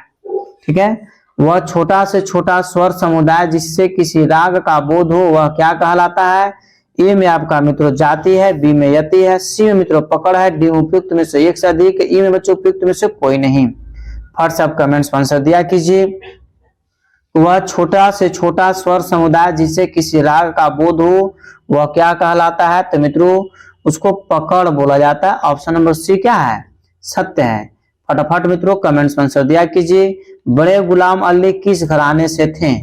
ठीक है, वह छोटा से छोटा स्वर समुदाय जिससे किसी राग का बोध हो वह क्या कहलाता है? ए में आपका मित्रों जाति है, बी में यति है, सी में मित्रों पकड़ है, डी में उपयुक्त में से 1 से अधिक, ई में बच्चों उपयुक्त में से कोई नहीं। फट से आप कमेंट्स में आंसर दिया कीजिए। वह छोटा से छोटा स्वर समुदाय जिसे किसी राग का बोध हो वह क्या कहलाता है? तो मित्रों उसको पकड़ बोला जाता है। ऑप्शन नंबर सी क्या है? सत्य है। फटाफट मित्रों कमेंट्स में आंसर दिया कीजिए। बड़े गुलाम अली किस घराने से थे?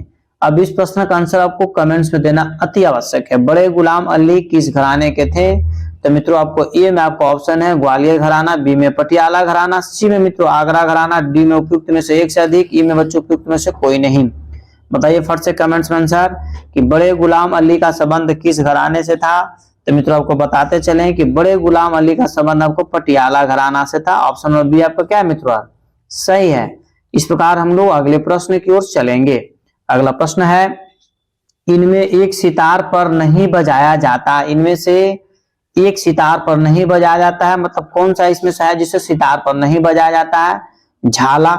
अब इस प्रश्न का आंसर आपको कमेंट्स में देना अति आवश्यक है। बड़े गुलाम अली किस घराने के थे? तो मित्रों आपको ए में आपको ऑप्शन है ग्वालियर घराना, बी में पटियाला घराना, सी में मित्रों आगरा घराना, डी में उपयुक्त में से एक से अधिक, ई में बच्चों उपयुक्त में से कोई नहीं। बताइए फट से कमेंट्स में आंसर कि बड़े गुलाम अली का संबंध किस घराने से था? तो मित्रों आपको बताते चले कि बड़े गुलाम अली का संबंध आपको पटियाला घराना से था। ऑप्शन नंबर बी आपका क्या है मित्रों? सही है। इस प्रकार हम लोग अगले प्रश्न की ओर चलेंगे। अगला प्रश्न है, इनमें एक सितार पर नहीं बजाया जाता। इनमें से एक सितार पर नहीं बजाया जाता है, मतलब कौन सा इसमें से है जिसे सितार पर नहीं बजाया जाता है? झाला,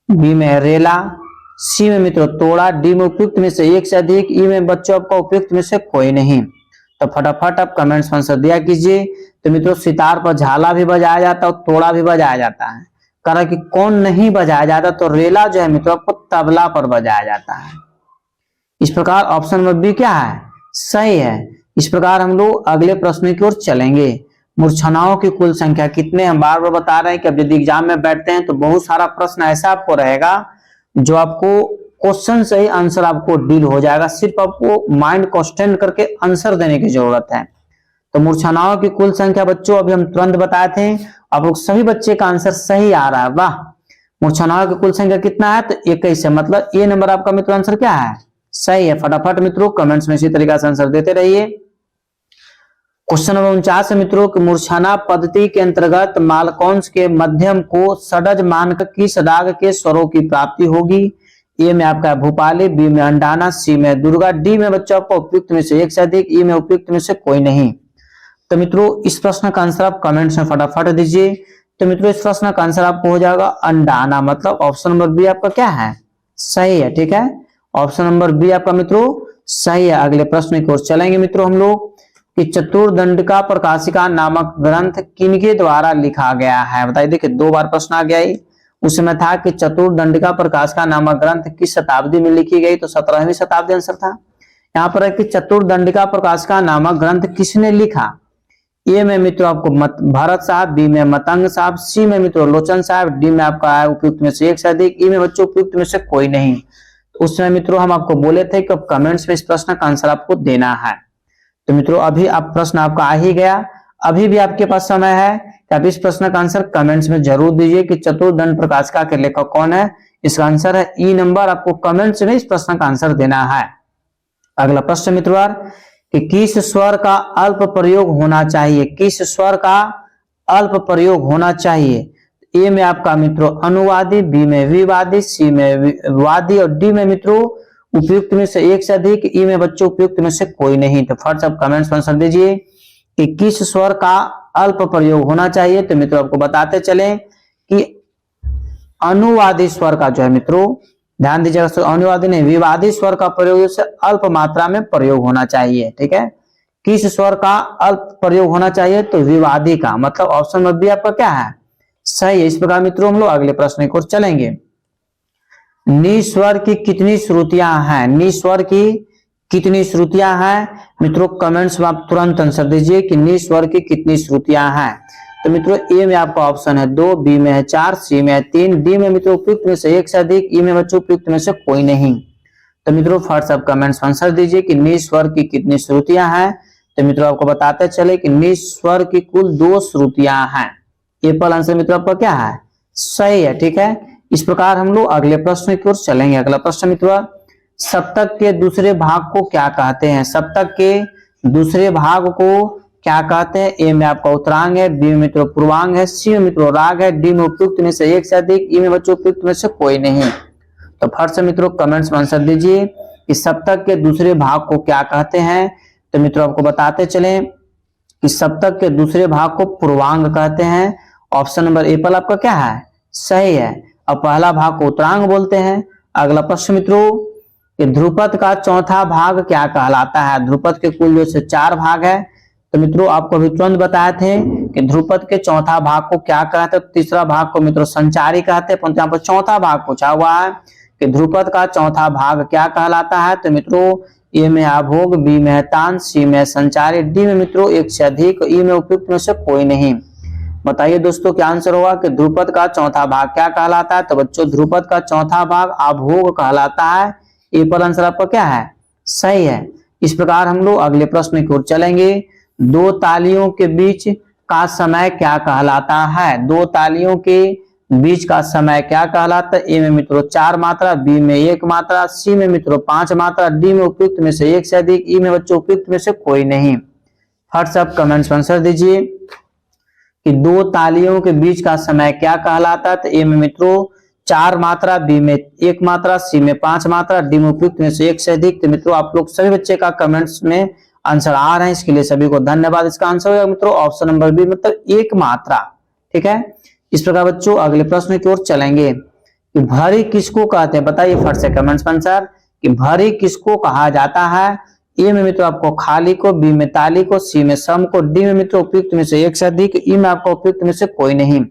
बी में रेला, सी में मित्रों तोड़ा, डी में उपयुक्त में से एक से अधिक, ई में बच्चों आपका उपयुक्त में से कोई नहीं। तो फटाफट आप कमेंट्स में आंसर दिया कीजिए। तो मित्रों सितार पर झाला भी बजाया जाता है और तोड़ा भी बजाया जाता है। कारण कि कौन नहीं बजाया जाता? तो रेला जो है मित्रों आपको तबला पर बजाया जाता है। इस प्रकार ऑप्शन नंबर बी क्या है? सही है। इस प्रकार हम लोग अगले प्रश्न की ओर चलेंगे। मूर्छनाओं की कुल संख्या कितने? हम बार बार बता रहे हैं कि अब यदि एग्जाम में बैठते हैं तो बहुत सारा प्रश्न ऐसा आपको रहेगा जो आपको क्वेश्चन से ही आंसर आपको डील हो जाएगा। सिर्फ आपको माइंड कॉन्स्टेंट करके आंसर देने की जरूरत है। तो मूर्छनाओं की कुल संख्या बच्चों अभी हम तुरंत बताए थे, आप लोग सभी बच्चे का आंसर सही आ रहा है। वाह! मूर्छनाओं की कुल संख्या कितना है? तो 21 है। मतलब ए नंबर आपका मित्र आंसर क्या है? सही है। फटाफट मित्रों कमेंट्स में इसी तरीके से आंसर देते रहिए। क्वेश्चन नंबर 49 है मित्रों कि मूर्छना पद्धति के अंतर्गत मालकौंस के मध्यम को षडज मानकर किस राग के स्वरों की प्राप्ति होगी? ए में आपका भूपाली, बी में अंडाना, सी में दुर्गा, डी में बच्चों आपको उपयुक्त में से एक से अधिक, ई में उपयुक्त में से कोई नहीं। तो मित्रों इस प्रश्न का आंसर आप कमेंट्स में फटाफट दीजिए। तो मित्रों इस प्रश्न का आंसर आपको हो जाएगा अंडाना, मतलब ऑप्शन नंबर बी आपका क्या है? सही है। ठीक है, ऑप्शन नंबर बी आपका मित्रों सही है। अगले प्रश्न की ओर चलेंगे मित्रों हम लोग कि चतुर्दंडिका प्रकाशिका नामक ग्रंथ किनके द्वारा लिखा गया है? बताइए, देखिए 2 बार प्रश्न आ गया है। उस समय था कि चतुर्दंडिका प्रकाशिका नामक ग्रंथ किस शताब्दी में लिखी गई? तो 17वीं शताब्दी आंसर था। यहाँ पर है कि चतुर्दंडिका प्रकाशिका नामक ग्रंथ किसने लिखा? ए में मित्रों आपको भरत साहब, बी में मतंग साहब, सी में मित्रों लोचन साहब, डी में आपका है उपयुक्त में से एक से अधिक, ई में बच्चों उपयुक्त में से कोई नहीं। तो उस समय मित्रों हम आपको बोले थे कि कमेंट्स में इस प्रश्न का आंसर आपको देना है। तो मित्रों अभी आप प्रश्न आपका आ ही गया, अभी भी आपके पास समय है कि आप इस प्रश्न का आंसर कमेंट्स में जरूर दीजिए कि चतुर्दंड प्रकाशिका के लेखक कौन है। इसका आंसर है ई नंबर। आपको कमेंट्स में इस प्रश्न का आंसर देना है। अगला प्रश्न मित्रों कि किस स्वर का अल्प प्रयोग होना चाहिए? किस स्वर का अल्प प्रयोग होना चाहिए? ए में आपका मित्रों अनुवादी, बी में विवादी, सी में वादी और डी में मित्रों उपयुक्त में से एक से अधिक, ई में बच्चों उपयुक्त में से कोई नहीं। तो फर्स्ट आप कमेंट्स में आंसर दीजिए कि किस स्वर का अल्प प्रयोग होना चाहिए। तो मित्रों आपको बताते चले कि अनुवादी स्वर का जो है मित्रों ध्यान दीजिएगा, अनुवादी नहीं विवादी स्वर का प्रयोग से अल्प मात्रा में प्रयोग होना चाहिए। ठीक है, किस स्वर का अल्प प्रयोग होना चाहिए? तो विवादी का, मतलब ऑप्शन नंबर बी आपका क्या है? सही है। इस प्रकार मित्रों हम लोग अगले प्रश्न की ओर चलेंगे। नि स्वर की कितनी श्रुतियां हैं? नि स्वर की कितनी श्रुतियां हैं? मित्रों कमेंट्स में आप तुरंत आंसर दीजिए कि नि स्वर की कितनी श्रुतियां हैं। तो मित्रों ए में आपका ऑप्शन है 2, बी में है 4, सी में है 3, डी में मित्रों उपयुक्त में से एक से अधिक, ई में बच्चों उपयुक्त में से कोई नहीं। तो मित्रों फर्स्ट आप कमेंट्स में आंसर दीजिए कि नि स्वर की कितनी श्रुतियां हैं। तो मित्रों आपको बताते चले कि नि स्वर की कुल 2 श्रुतियां हैं। ए पर आंसर मित्रों आपका क्या है? सही है। ठीक है, इस प्रकार हम लोग अगले प्रश्न की ओर चलेंगे। अगला प्रश्न मित्रों सप्तक के दूसरे भाग को क्या कहते हैं? सप्तक के दूसरे भाग को क्या कहते हैं? ए में आपका उत्तरांग है, बी में मित्रों पूर्वांग है, सी में मित्रों राग है, डी में उपयुक्त में से एक से अधिक, ई में बच्चों उपयुक्त में से कोई नहीं। तो फर्स्ट मित्रों कमेंट्स में आंसर दीजिए कि सप्तक के दूसरे भाग को क्या कहते हैं। तो मित्रों आपको बताते चले कि सप्तक के दूसरे भाग को पूर्वांग कहते हैं। ऑप्शन नंबर ए पर आपका क्या है? सही है। अब पहला भाग को उत्तरांग बोलते हैं। अगला प्रश्न मित्रों कि ध्रुपद का चौथा भाग क्या कहलाता है? ध्रुपद के कुल जो से 4 भाग है। तो मित्रों आपको अभी तुरंत बताए थे कि ध्रुपद के चौथा भाग को क्या कहते हैं, तीसरा भाग को मित्रों संचारी कहते हैं, परंतु यहाँ पर चौथा भाग पूछा हुआ है कि ध्रुपद का चौथा भाग क्या कहलाता है। तो मित्रों ए में अभोग, बी में तान, सी में संचारी, डी में मित्रों एक से अधिक, ई में उपयुक्त में से कोई नहीं। बताइए दोस्तों क्या आंसर होगा कि ध्रुपद का चौथा भाग क्या कहलाता है। तो बच्चों ध्रुपद का चौथा भाग अभोग कहलाता है। ए पर आंसर आपका क्या है, सही है। इस प्रकार हम लोग अगले प्रश्न की ओर चलेंगे। दो तालियों के बीच का समय क्या कहलाता है। दो तालियों के बीच का समय क्या कहलाता है। ए में मित्रों 4 मात्रा, बी में 1 मात्रा, सी में मित्रों 5 मात्रा, डी में उपयुक्त में से एक से अधिक, ई में बच्चों उपयुक्त में से कोई नहीं। फट से आप कमेंट्स में आंसर दीजिए कि दो तालियों के बीच का समय क्या कहलाता है। तो ए में मित्रों 4 मात्रा, बी में 1 मात्रा, सी में 5 मात्रा, डी में उपयुक्त में से एक से अधिक। तो मित्रों आप लोग सभी बच्चे का कमेंट्स में आंसर आ रहे हैं, इसके लिए सभी को धन्यवाद। इसका आंसर होगा मित्रों ऑप्शन नंबर बी, मतलब 1 मात्रा। ठीक है। इस प्रकार बच्चों अगले प्रश्न की ओर चलेंगे कि भरी किसको कहते हैं। बताइए फट से कमेंट्स में आंसर कि भरी किसको कहा जाता है। ए में मित्रों आपको खाली को, बी में ताली को, सी में सम को, डी में मित्रों उपयुक्त में से एक से अधिक, ई में आपको उपयुक्त में से कोई नहीं।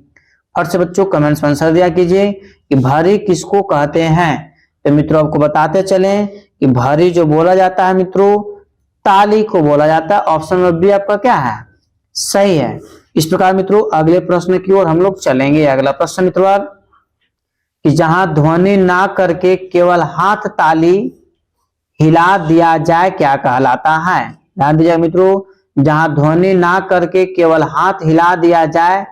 फट से बच्चों कमेंट्स में आंसर दिया कीजिए कि भरी किसको कहते हैं। तो मित्रों आपको बताते चले कि भरी जो बोला जाता है मित्रों ताली को बोला जाता है। ऑप्शन नंबर बी आपका क्या है, सही है। इस प्रकार मित्रों अगले प्रश्न की ओर हम लोग चलेंगे। अगला प्रश्न मित्रों कि जहां ध्वनि ना करके केवल हाथ ताली हिला दिया जाए क्या कहलाता है। ध्यान दीजिए मित्रों, जहां ध्वनि ना करके केवल हाथ हिला दिया जाए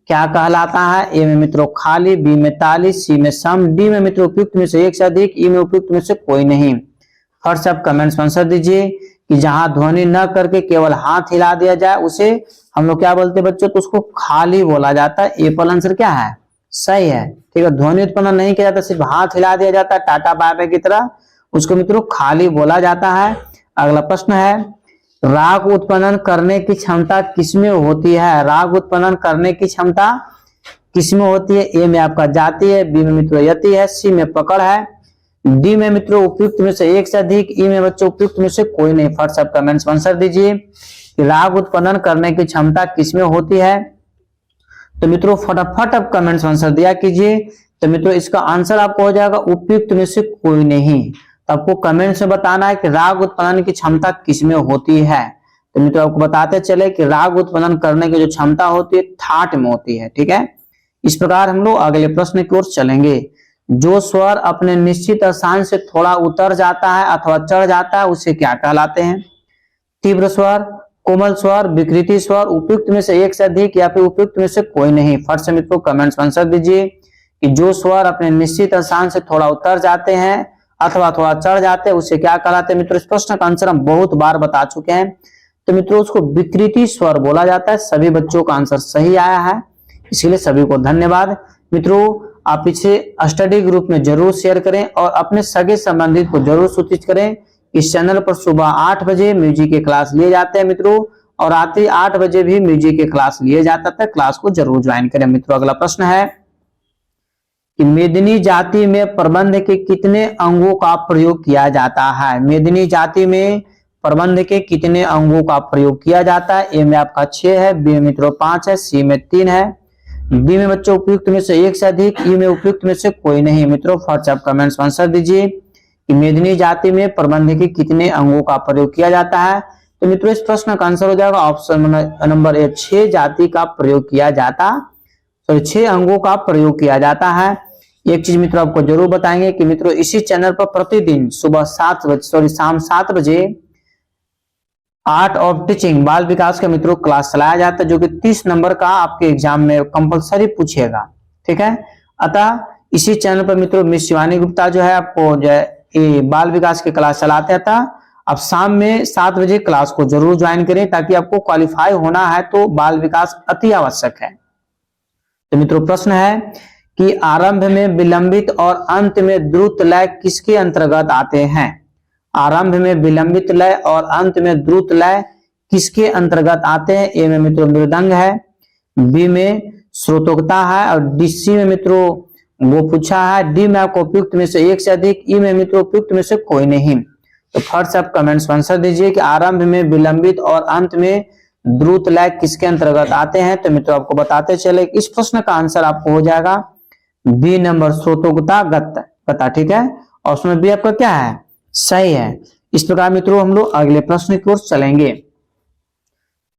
क्या कहलाता है। ए में मित्रों खाली, बी में ताली, सी में सम, डी में मित्रों उपयुक्त में से एक से अधिक, ई में उपयुक्त में से कोई नहीं। फर्स्ट आप कमेंट्स में आंसर दीजिए कि जहां ध्वनि न करके केवल हाथ हिला दिया जाए उसे हम लोग क्या बोलते हैं बच्चों, तो उसको खाली बोला जाता है। ए पर आंसर क्या है, सही है। ठीक है, ध्वनि उत्पन्न नहीं किया जाता, सिर्फ हाथ हिला दिया जाता है टाटा बाय बाय की तरह, उसको मित्रों खाली बोला जाता है। अगला प्रश्न है राग उत्पन्न करने की क्षमता किसमें होती है। राग उत्पन्न करने की क्षमता किसमें होती है। ए में आपका जाति है, बी में मित्रों यति है, सी में पकड़ है, डी में मित्रों उपयुक्त में से एक से अधिक, ई में बच्चों उपयुक्त में से कोई नहीं। फर्स्ट सब कमेंट्स में आंसर दीजिए कि राग उत्पन्न करने की क्षमता किसमें होती है। तो मित्रों फटाफट अब कमेंट्स में आंसर दिया कीजिए। तो मित्रों इसका आंसर आपको हो जाएगा उपयुक्त में से कोई नहीं। तो आपको कमेंट्स में बताना है कि राग उत्पन्न की क्षमता किसमें होती है। तो मित्रों आपको बताते चले कि राग उत्पन्न करने की जो क्षमता होती है ठाट में होती है। ठीक है, इस प्रकार हम लोग अगले प्रश्न की ओर चलेंगे। जो स्वर अपने निश्चित स्थान से थोड़ा उतर जाता है अथवा चढ़ जाता है उसे क्या कहलाते हैं। तीव्र स्वर, कोमल स्वर, विकृति स्वर, उपयुक्त में से एक से अधिक या फिर उपयुक्त में से कोई नहीं। फट से मित्रों कमेंट्स में आंसर दीजिए कि जो स्वर अपने निश्चित स्थान से थोड़ा उतर जाते हैं अथवा थोड़ा चढ़ जाते हैं उसे क्या कहलाते हैं। मित्रों इस प्रश्न का आंसर हम बहुत बार बता चुके हैं। तो मित्रों उसको विकृति स्वर बोला जाता है। सभी बच्चों का आंसर सही आया है, इसीलिए सभी को धन्यवाद। मित्रों आप इसे स्टडी ग्रुप में जरूर शेयर करें और अपने सगे संबंधित को जरूर सूचित करें। इस चैनल पर सुबह 8 बजे म्यूजिक के क्लास लिए जाते हैं मित्रों, और रात्रि 8 बजे भी म्यूजिक के क्लास लिए जाता है। क्लास को जरूर ज्वाइन करें। मित्रों अगला प्रश्न है कि मेदिनी जाति में प्रबंध के कितने अंगों का प्रयोग किया जाता है। मेदिनी जाति में प्रबंध के कितने अंगों का प्रयोग किया जाता है। ए में आपका 6 है, बी में मित्रों 5 है, सी में 3 है, डी में बच्चों उपयुक्त में से एक से अधिक, ई में उपयुक्त में से कोई नहीं। मित्रों फर्स्ट आप कमेंट्स में आंसर दीजिए कि मेदिनी जाति में प्रबंध के कितने अंगों का प्रयोग किया जाता है। तो मित्रों इस प्रश्न का आंसर हो जाएगा ऑप्शन नंबर ए, 6 जाति का प्रयोग किया जाता, सॉरी 6 अंगों का प्रयोग किया जाता है। एक चीज मित्रों आपको जरूर बताएंगे कि मित्रों इसी चैनल पर प्रतिदिन सुबह 7 बजे सॉरी शाम 7 बजे आर्ट ऑफ टीचिंग बाल विकास का मित्रों क्लास चलाया जाता है, जो कि 30 नंबर का आपके एग्जाम में कंपलसरी पूछेगा। ठीक है, अतः इसी चैनल पर मित्रों मिस शिवानी गुप्ता जो है आपको जो है बाल विकास की क्लास चलाते हैं। अब शाम में 7 बजे क्लास को जरूर ज्वाइन करें ताकि आपको क्वालिफाई होना है, तो बाल विकास अति आवश्यक है। तो मित्रों प्रश्न है कि आरंभ में विलंबित और अंत में द्रुत लय किसके अंतर्गत आते हैं। आरंभ में विलंबित लय और अंत में द्रुत लय किसके अंतर्गत आते हैं। ए में मित्रों मृदंग है, बी में श्रोतोक्ता है, और डी सी में मित्रों वो पूछा है, डी में आपको उपयुक्त में से एक से अधिक, ई में मित्रों उपयुक्त में से कोई नहीं। तो फर्स्ट आप कमेंट्स में आंसर दीजिए कि आरंभ में विलंबित और अंत में द्रुत लय किसके अंतर्गत आते हैं? तो मित्रों आपको बताते चले इस प्रश्न का आंसर आपको हो जाएगा बी नंबर, श्रोतोगता गता। ठीक है, ऑप्शन बी आपका क्या है? सही है। इस प्रकार मित्रों हम लोग अगले प्रश्न की ओर चलेंगे।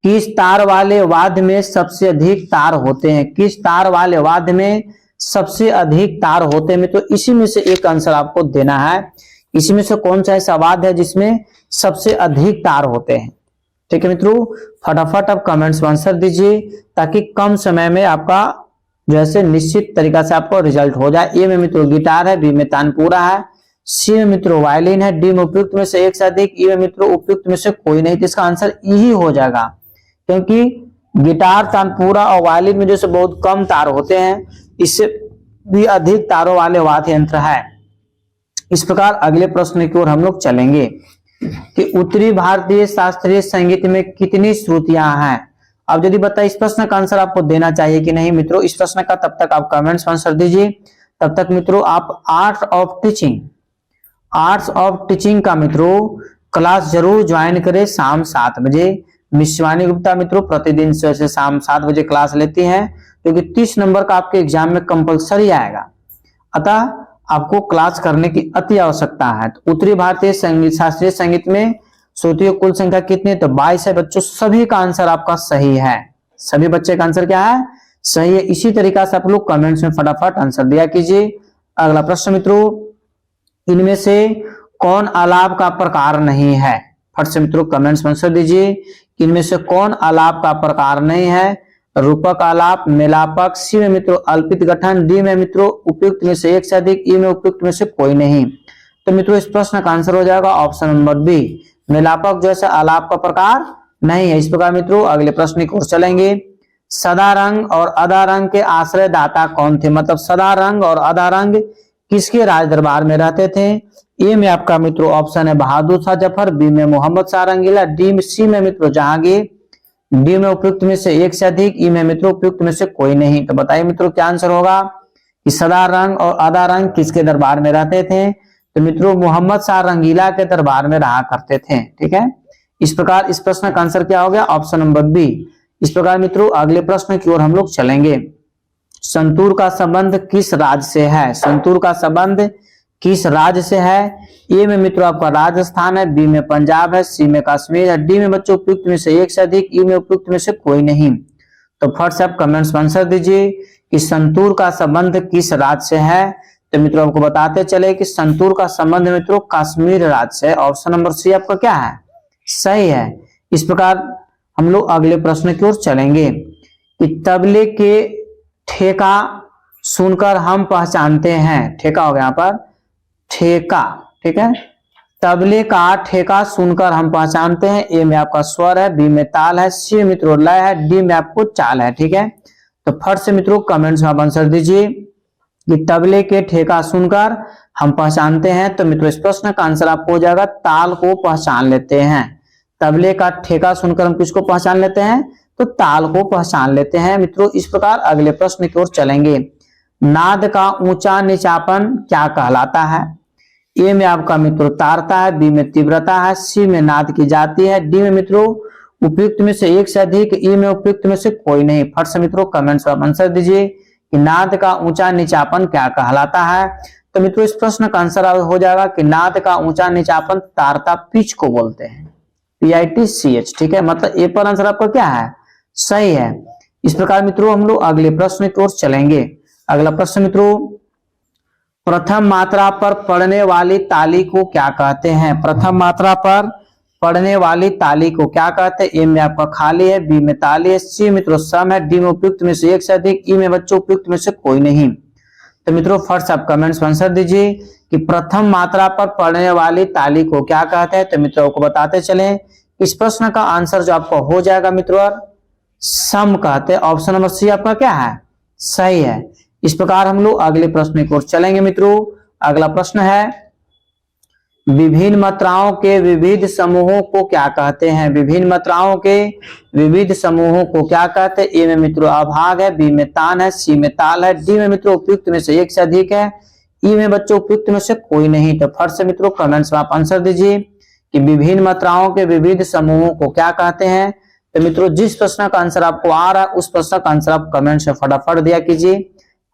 किस तार वाले वाद्य में सबसे अधिक तार होते हैं? किस तार वाले वाद्य में सबसे अधिक तार होते हैं मित्रों? इसी में से एक आंसर आपको देना है। इसी में से कौन सा ऐसा वाद्य है जिसमें सबसे अधिक तार होते हैं? ठीक है मित्रों, फटाफट आप कमेंट्स में आंसर दीजिए ताकि कम समय में आपका जैसे निश्चित तरीका से आपको रिजल्ट हो जाए। ए में मित्रों गिटार है, बी में तानपुरा है, सी में मित्रों वायलिन है, डी में उपयुक्त में से एक से अधिक, ई में मित्रों उपयुक्त में से कोई नहीं। तो इसका आंसर यही हो जाएगा, क्योंकि गिटार, तानपुरा और वायलिन में जैसे बहुत कम तार होते हैं, इससे भी अधिक तारों वाले वाद्य यंत्र है। इस प्रकार अगले प्रश्न की ओर हम लोग चलेंगे कि उत्तरी भारतीय शास्त्रीय संगीत में कितनी श्रुतियां हैं? अब यदि बताए इस प्रश्न का आंसर आपको देना चाहिए कि नहीं मित्रों, इस प्रश्न का तब तक आप कमेंट्स में आंसर दीजिए। तब तक मित्रों आप आर्ट्स ऑफ टीचिंग का मित्रों क्लास जरूर ज्वाइन करें शाम 7 बजे। मिस शिवानी गुप्ता मित्रों प्रतिदिन से शाम 7 बजे क्लास लेती हैं, क्योंकि 30 नंबर का आपके एग्जाम में कंपलसरी आएगा, अतः आपको क्लास करने की अति आवश्यकता है। तो उत्तरी भारतीय संगीत शास्त्रीय संगीत में श्रुतियों कुल संख्या कितनी है? तो 22 है बच्चों। सभी का आंसर आपका सही है, सभी बच्चे का आंसर क्या है? सही है। इसी तरीका से आप लोग कमेंट्स में फटाफट आंसर दिया कीजिए। अगला प्रश्न मित्रों, इनमें से कौन आलाप का प्रकार नहीं है? फट से मित्रों कमेंट्स में आंसर दीजिए। इनमें से कौन आलाप का प्रकार नहीं है? रूपक आलाप, मेलापक, सी में मित्रों अल्पित गठन, डी में मित्रों उपयुक्त में से एक से अधिक, ई में उपयुक्त में से कोई नहीं। तो मित्रों इस प्रश्न का आंसर हो जाएगा ऑप्शन नंबर बी, मेलापक जैसे आलाप का प्रकार नहीं है। इस प्रकार मित्रों अगले प्रश्न की ओर चलेंगे। सदा रंग और अदा रंग के आश्रय दाता कौन थे? मतलब सदा रंग और अदा रंग किसके राज दरबार में रहते थे? ए में आपका मित्रों ऑप्शन है बहादुर शाह जफर, बी में मोहम्मद शाह रंगीला, सी में मित्रों जहांगीर, डी में उपयुक्त में से एक से अधिक, ई में मित्रों उपयुक्त में से कोई नहीं। तो बताइए मित्रों क्या आंसर होगा कि सदा रंग और अदा रंग किसके दरबार में रहते थे? तो मित्रों मोहम्मद शाह रंगीला के दरबार में रहा करते थे। ठीक है, इस प्रकार इस प्रश्न का आंसर क्या हो गया? Option number B. इस प्रकार मित्रों अगले प्रश्न की ओर हम लोग चलेंगे। संतूर का संबंध किस राज्य से है? संतूर का संबंध किस राज्य से है? ए में मित्रों आपका राजस्थान है, बी में पंजाब है, सी में कश्मीर है, डी में बच्चों उपयुक्त में से एक से अधिक, ई में उपयुक्त में से कोई नहीं। तो फट से आप कमेंट्स में आंसर दीजिए कि संतूर का संबंध किस राज्य से है। तो मित्रों आपको बताते चले कि संतूर का संबंध मित्रों कश्मीर राज्य से। ऑप्शन नंबर सी आपका क्या है? सही है। इस प्रकार हम लोग अगले प्रश्न की ओर चलेंगे कि तबले के ठेका सुनकर हम पहचानते हैं। ठेका हो गया यहाँ पर ठेका, ठीक है, तबले का ठेका सुनकर हम पहचानते हैं। ए में आपका स्वर है, बी में ताल है, सी में मित्रों लय है, डी में आपको चाल है। ठीक है, तो फट से मित्रों कमेंट्स में आप आंसर दीजिए कि तबले के ठेका सुनकर हम पहचानते हैं। तो मित्रों इस प्रश्न का आंसर आपको हो जाएगा ताल को पहचान लेते हैं। तबले का ठेका सुनकर हम किसको पहचान लेते हैं? तो ताल को पहचान लेते हैं। मित्रों इस प्रकार अगले प्रश्न की ओर चलेंगे। नाद का ऊंचा नीचापन क्या कहलाता है? ए में आपका मित्रों तारता है, बी में तीव्रता है, सी में नाद की जाति है, डी में मित्रों उपयुक्त में से एक से अधिक, ई में उपयुक्त में से कोई नहीं। फट से मित्रों कमेंट्स में आंसर दीजिए कि नाद का ऊंचा नीचापन क्या कहलाता है। तो मित्रों इस प्रश्न का आंसर हो जाएगा कि नाद का ऊंचा नीचापन तारता पिच को बोलते हैं, PITCH। ठीक है, मतलब ए पर आंसर आपका क्या है? सही है। इस प्रकार मित्रों हम लोग अगले प्रश्न की ओर चलेंगे। अगला प्रश्न मित्रों, प्रथम मात्रा पर पढ़ने वाली ताली को क्या कहते हैं? प्रथम मात्रा पर पढ़ने वाली ताली को क्या कहते हैं? ए में आपका खाली है, बी में ताली है, सी मित्रों सम है, डी में उपयुक्त में से एक से अधिक, ई में बच्चों उपयुक्त में से कोई नहीं। तो मित्रों फर्स्ट आप कमेंट्स में आंसर दीजिए कि प्रथम मात्रा पर पढ़ने वाली ताली को क्या कहते हैं। तो मित्रों को बताते चले इस प्रश्न का आंसर जो आपको हो जाएगा मित्रों सम कहते हैं। ऑप्शन नंबर सी आपका क्या है? सही है। इस प्रकार हम लोग अगले प्रश्न की ओर चलेंगे। मित्रों अगला प्रश्न है विभिन्न मात्राओं के विविध समूहों को क्या कहते हैं? विभिन्न मात्राओं के विविध समूहों को क्या कहते हैं? ए में मित्रों अभाग है, बी में तान है, सी में ताल है, डी में मित्रों उपयुक्त में से एक से अधिक है, ई में बच्चों उपयुक्त में से कोई नहीं। तो फट से मित्रों कमेंट्स में आप आंसर दीजिए कि विभिन्न मात्राओं के विविध समूहों को क्या कहते हैं? तो मित्रों जिस प्रश्न का आंसर आपको आ रहा है उस प्रश्न का आंसर आप कमेंट में फटाफट दिया कीजिए,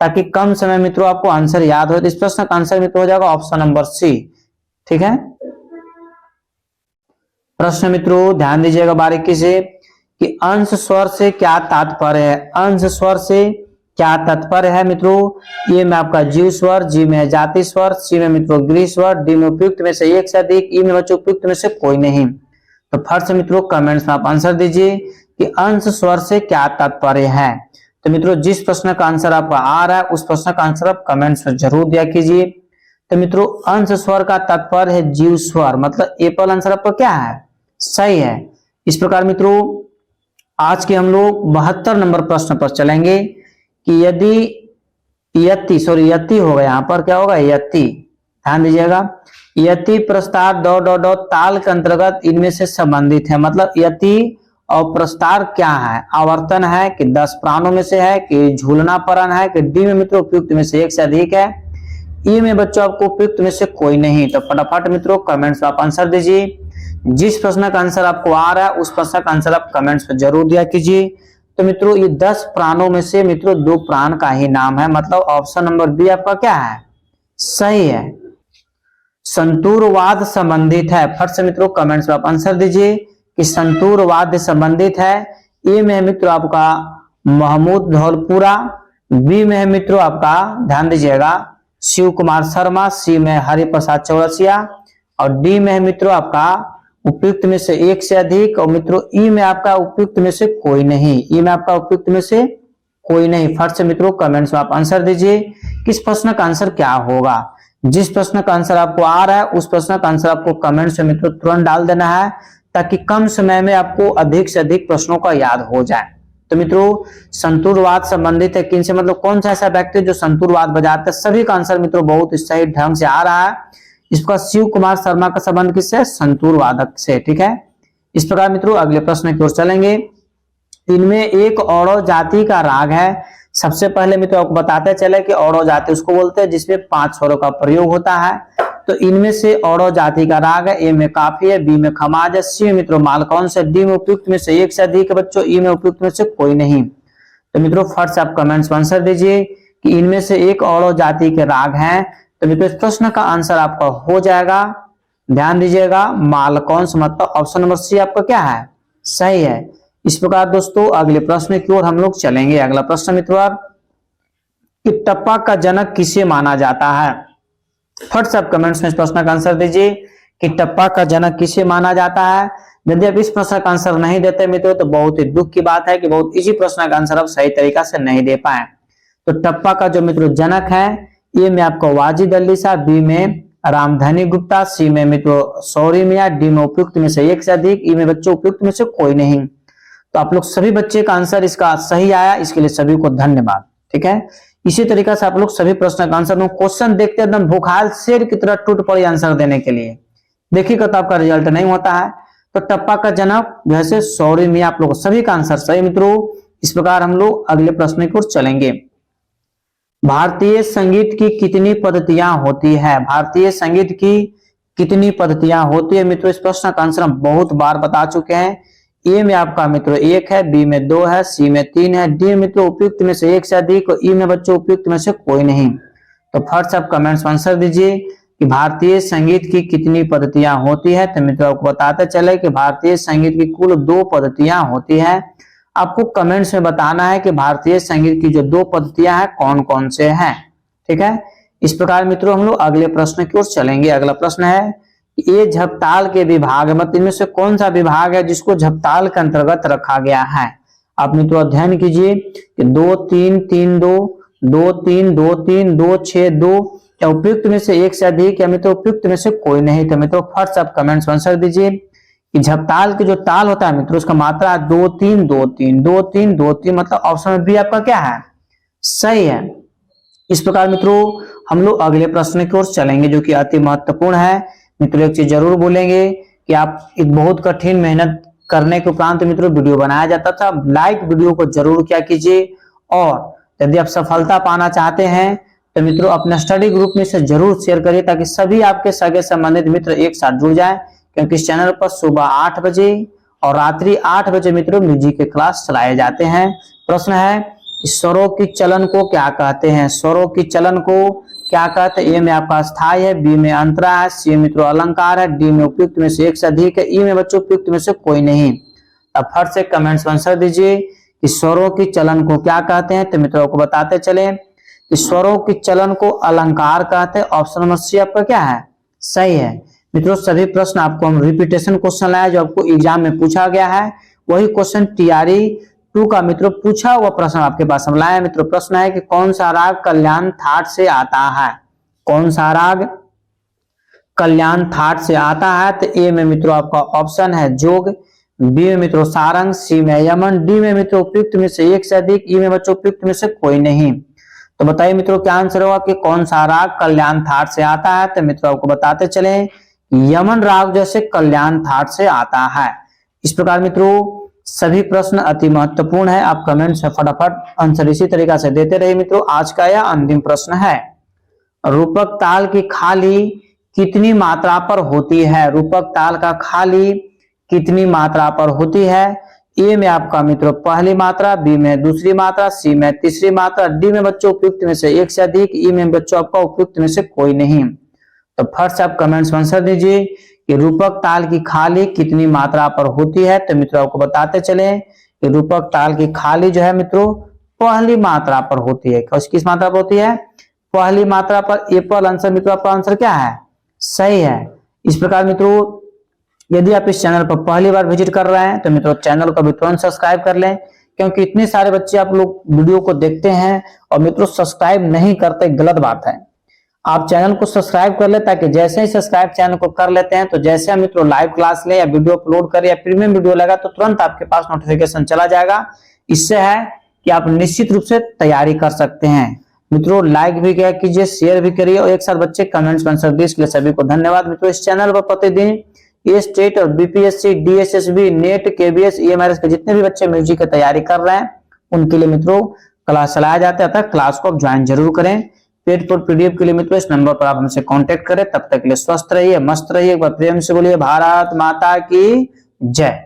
ताकि कम समय मित्रों आपको आंसर याद हो। तो इस प्रश्न का आंसर मित्रों हो जाएगा ऑप्शन नंबर सी। ठीक है, प्रश्न मित्रों ध्यान दीजिएगा बारीकी से कि अंश स्वर से क्या तात्पर्य है। अंश स्वर से क्या तात्पर्य है मित्रों। ए में आपका जीव स्वर, जी में है जाति स्वर, सी में मित्रों गृह स्वर, डी में उपयुक्त में से एक से अधिक, ई में बच्चों उपयुक्त में से कोई नहीं। तो फर्स्ट मित्रों कमेंट्स में आप आंसर दीजिए कि अंश स्वर से क्या तात्पर्य है। तो मित्रों जिस प्रश्न का आंसर आपका आ रहा है उस प्रश्न का आंसर आप कमेंट्स में जरूर दिया कीजिए। तो मित्रों अंश स्वर का तात्पर्य है जीव स्वर, मतलब ए पर आंसर आपका क्या है, सही है। इस प्रकार मित्रों आज के हम लोग 72 नंबर प्रश्न पर चलेंगे कि यदि यति होगा, यहाँ पर क्या होगा यति, ध्यान दीजिएगा। यति प्रस्तार ताल के अंतर्गत इनमें से संबंधित है। मतलब यति और प्रस्तार क्या है, आवर्तन है कि 10 प्राणों में से है कि झूलना परण है कि डी में मित्रों उपयुक्त में से एक से अधिक है, ई में बच्चों आपको उपयुक्त में से कोई नहीं। तो फटाफट मित्रों कमेंट्स में आप आंसर दीजिए। जिस प्रश्न का आंसर आपको आ रहा है उस प्रश्न का आंसर आप कमेंट्स में जरूर दिया कीजिए। तो मित्रों ये 10 प्राणों में से मित्रों 2 प्राण का ही नाम है, मतलब ऑप्शन नंबर बी आपका क्या है, सही है। संतूरवाद संबंधित है। फट से मित्रों कमेंट्स में आप आंसर दीजिए कि संतूरवाद संबंधित है। ए में है मित्रों आपका महमूद धौलपुरा, बी में है मित्रों आपका ध्यान दीजिएगा शिव कुमार शर्मा, सी में हरिप्रसाद चौरसिया और डी में है मित्रों आपका उपयुक्त में से एक से अधिक, और मित्रों ई में आपका उपयुक्त में से कोई नहीं, ई में आपका उपयुक्त में से कोई नहीं। फट से मित्रों कमेंट्स में आप आंसर दीजिए किस प्रश्न का आंसर क्या होगा। जिस प्रश्न का आंसर आपको आ रहा है उस प्रश्न का आंसर आपको कमेंट्स में मित्रों तुरंत डाल देना है, ताकि कम समय में आपको अधिक से अधिक प्रश्नों का याद हो जाए। तो मित्रों संतूरवाद संबंधित है किन से, मतलब कौन सा ऐसा व्यक्ति जो संतूरवाद बजाते हैं। सभी का आंसर मित्रों बहुत सही ढंग से आ रहा है। इसका शिव कुमार शर्मा का संबंध किससे, संतूरवादक से। ठीक है, इस प्रकार मित्रों अगले प्रश्न की ओर चलेंगे। इनमें एक औड़ो जाति का राग है। सबसे पहले मित्रों आपको बताते चले कि औड़ो जाति उसको बोलते हैं जिसमें 5 स्वरों का प्रयोग होता है। तो इनमें से औड़ो जाति का राग है। ए में काफी है, बी में खमाज है, सी में मित्रों मालकौन से, डी में उपयुक्त में से एक से अधिक है बच्चों, ई में उपयुक्त में से कोई नहीं। तो मित्रों फट से आप कमेंट्स में आंसर दीजिए कि इनमें से एक औड़ो जाति के राग हैं। तो मित्रों इस प्रश्न का आंसर आपका हो जाएगा, ध्यान दीजिएगा मालकौंस, मतलब ऑप्शन नंबर सी आपका क्या है, सही है। इस प्रकार दोस्तों अगले प्रश्न की ओर हम लोग चलेंगे। अगला प्रश्न मित्रों कि टप्पा का जनक किसे माना जाता है। फट से आप कमेंट्स में इस प्रश्न का आंसर दीजिए कि टप्पा का जनक किसे माना जाता है। यदि आप इस प्रश्न का आंसर नहीं देते मित्रों तो बहुत ही दुख की बात है कि बहुत इसी प्रश्न का आंसर आप सही तरीका से नहीं दे पाए। तो टप्पा का जो मित्रों जनक है, ए में आपको वाजिद अली शाह, बी में रामधनी गुप्ता, सी में मित्रों सौरी मियां, डी में उपयुक्त में से एक से अधिक, ई में बच्चों उपयुक्त में से कोई नहीं। तो आप लोग सभी बच्चे का आंसर इसका सही आया, इसके लिए सभी को धन्यवाद। ठीक है, इसी तरीके से आप लोग सभी प्रश्न का आंसर क्वेश्चन देखते एकदम भूखाल शेर की तरह टूट पड़ी आंसर देने के लिए, देखिएगा तो आपका रिजल्ट नहीं होता है। तो टप्पा का जनक जैसे सौरी मियां, आप लोग सभी का आंसर सही मित्रों। इस प्रकार हम लोग अगले प्रश्न की ओर चलेंगे। भारतीय संगीत की कितनी पद्धतियां होती है। भारतीय संगीत की कितनी पद्धतियां होती है मित्रों। इस प्रश्न का आंसर हम बहुत बार बता चुके हैं। ए में आपका मित्रों 1 है, बी में 2 है, सी में 3 है, डी मित्रों उपयुक्त में से एक से अधिक, ई में बच्चों उपयुक्त में से कोई नहीं। तो फर्स्ट आप कमेंट्स में आंसर दीजिए कि भारतीय संगीत की कितनी पद्धतियां होती है। तो मित्रों आपको बताते चले कि भारतीय संगीत की कुल 2 पद्धतियां होती है। आपको कमेंट्स में बताना है कि भारतीय संगीत की जो 2 पद्धतियां हैं कौन कौन से हैं। ठीक है, इस प्रकार मित्रों हम लोग अगले प्रश्न की ओर चलेंगे। अगला प्रश्न है ये झपताल के विभाग, मतलब इनमें से कौन सा विभाग है जिसको झपताल के अंतर्गत रखा गया है। आप मित्रों अध्ययन कीजिए कि 2 3 3 2 2 3 2 3 2 6 2 या उपयुक्त में से एक से अधिक या मित्रों उपयुक्त में से कोई नहीं। तो मित्रों फर्स्ट आप कमेंट्स में आंसर दीजिए कि झपताल के जो ताल होता है मित्रों उसका मात्रा 2 3 2 3 2 3 2 3, मतलब ऑप्शन बी आपका क्या है, सही है। इस प्रकार मित्रों हम लोग अगले प्रश्न की ओर चलेंगे जो कि अति महत्वपूर्ण है। मित्रों एक चीज जरूर बोलेंगे कि आप एक बहुत कठिन मेहनत करने के उपरांत मित्रों वीडियो बनाया जाता था, लाइक वीडियो को जरूर किया कीजिए। और यदि आप सफलता पाना चाहते हैं तो मित्रों अपने स्टडी ग्रुप में से जरूर शेयर करिए ताकि सभी आपके सगे संबंधित मित्र एक साथ जुड़ जाए, क्योंकि इस चैनल पर सुबह 8 बजे और रात्रि 8 बजे मित्रों म्यूजिक के क्लास चलाए जाते हैं। प्रश्न है कि स्वरों की चलन को क्या कहते हैं? स्वरों की चलन को क्या कहते हैं? ए में आपका स्थायी है, बी में अंतरा है, सी में मित्रों अलंकार है, डी में उपयुक्त में से एक से अधिक है, ई में बच्चों उपयुक्त में से कोई नहीं। अब फट से कमेंट्स में आंसर दीजिए कि स्वरों की चलन को क्या कहते हैं। तो मित्रों को बताते चले कि स्वरों की चलन को अलंकार कहते हैं। ऑप्शन नंबर सी आपका क्या है? सही है। मित्रों सभी प्रश्न आपको हम रिपीटेशन क्वेश्चन लाया जो आपको एग्जाम में पूछा गया है, वही क्वेश्चन टीआरई 2 का मित्रों पूछा हुआ प्रश्न आपके पास हम लाए। मित्रों प्रश्न है कि कौन सा राग कल्याण थाट से आता है? कौन सा राग कल्याण थाट से आता है? तो ए में मित्रों आपका ऑप्शन है जोग, बी में मित्रों सारंग, सी में यमन, डी में मित्रों उपयुक्त में से एक से अधिक, ई में बच्चों उपयुक्त में से कोई नहीं। तो बताइए मित्रों क्या आंसर होगा कि कौन सा राग कल्याण थाट से आता है। तो मित्रों आपको बताते चले यमन राग जैसे कल्याण थाट से आता है। इस प्रकार मित्रों सभी प्रश्न अति महत्वपूर्ण है। आप कमेंट से फटाफट आंसर इसी तरीका से देते रहिए। मित्रों आज का यह अंतिम प्रश्न है, रूपक ताल की खाली कितनी मात्रा पर होती है? रूपक ताल का खाली कितनी मात्रा पर होती है? ए में आपका मित्रों पहली मात्रा, बी में दूसरी मात्रा, सी में तीसरी मात्रा, डी में बच्चों उपयुक्त में से एक से अधिक, ई में बच्चों आपका उपयुक्त में से कोई नहीं। तो फर्स्ट आप कमेंट्स में आंसर दीजिए कि रूपक ताल की खाली कितनी मात्रा पर होती है। तो मित्रों आपको बताते चले कि रूपक ताल की खाली जो है मित्रों पहली मात्रा पर होती है। किस मात्रा पर होती है? पहली मात्रा पर। ए पर आंसर मित्रों आपका आंसर क्या है? सही है। इस प्रकार मित्रों यदि आप इस चैनल पर पहली बार विजिट कर रहे हैं तो मित्रों चैनल को भी तुरंत सब्सक्राइब कर लें, क्योंकि इतने सारे बच्चे आप लोग वीडियो को देखते हैं और मित्रों सब्सक्राइब नहीं करते, गलत बात है। आप चैनल को सब्सक्राइब कर ले ताकि जैसे ही सब्सक्राइब चैनल को कर लेते हैं तो जैसे हम मित्रों लाइव क्लास ले या वीडियो अपलोड करें या प्रीमियम वीडियो लगा तो तुरंत आपके पास नोटिफिकेशन चला जाएगा। इससे है कि आप निश्चित रूप से तैयारी कर सकते हैं। मित्रों लाइक भी क्या कीजिए, शेयर भी करिए और एक साथ बच्चे कमेंट्स में आंसर दिए। इसके लिए सभी को धन्यवाद। मित्रों इस चैनल पर प्रतिदिन ये स्टेट और BPSC, DSSB, net, KBS, EMRS के जितने भी बच्चे म्यूजिक की तैयारी कर रहे हैं उनके लिए मित्रों क्लास चलाया जाता है, अतः क्लास को आप ज्वाइन जरूर करें। पेड पर पीडीएफ के लिए मित्रों इस नंबर पर आप हमसे कांटेक्ट करें। तब तक के लिए स्वस्थ रहिए, मस्त रहिए। एक बार प्रेम से बोलिए भारत माता की जय।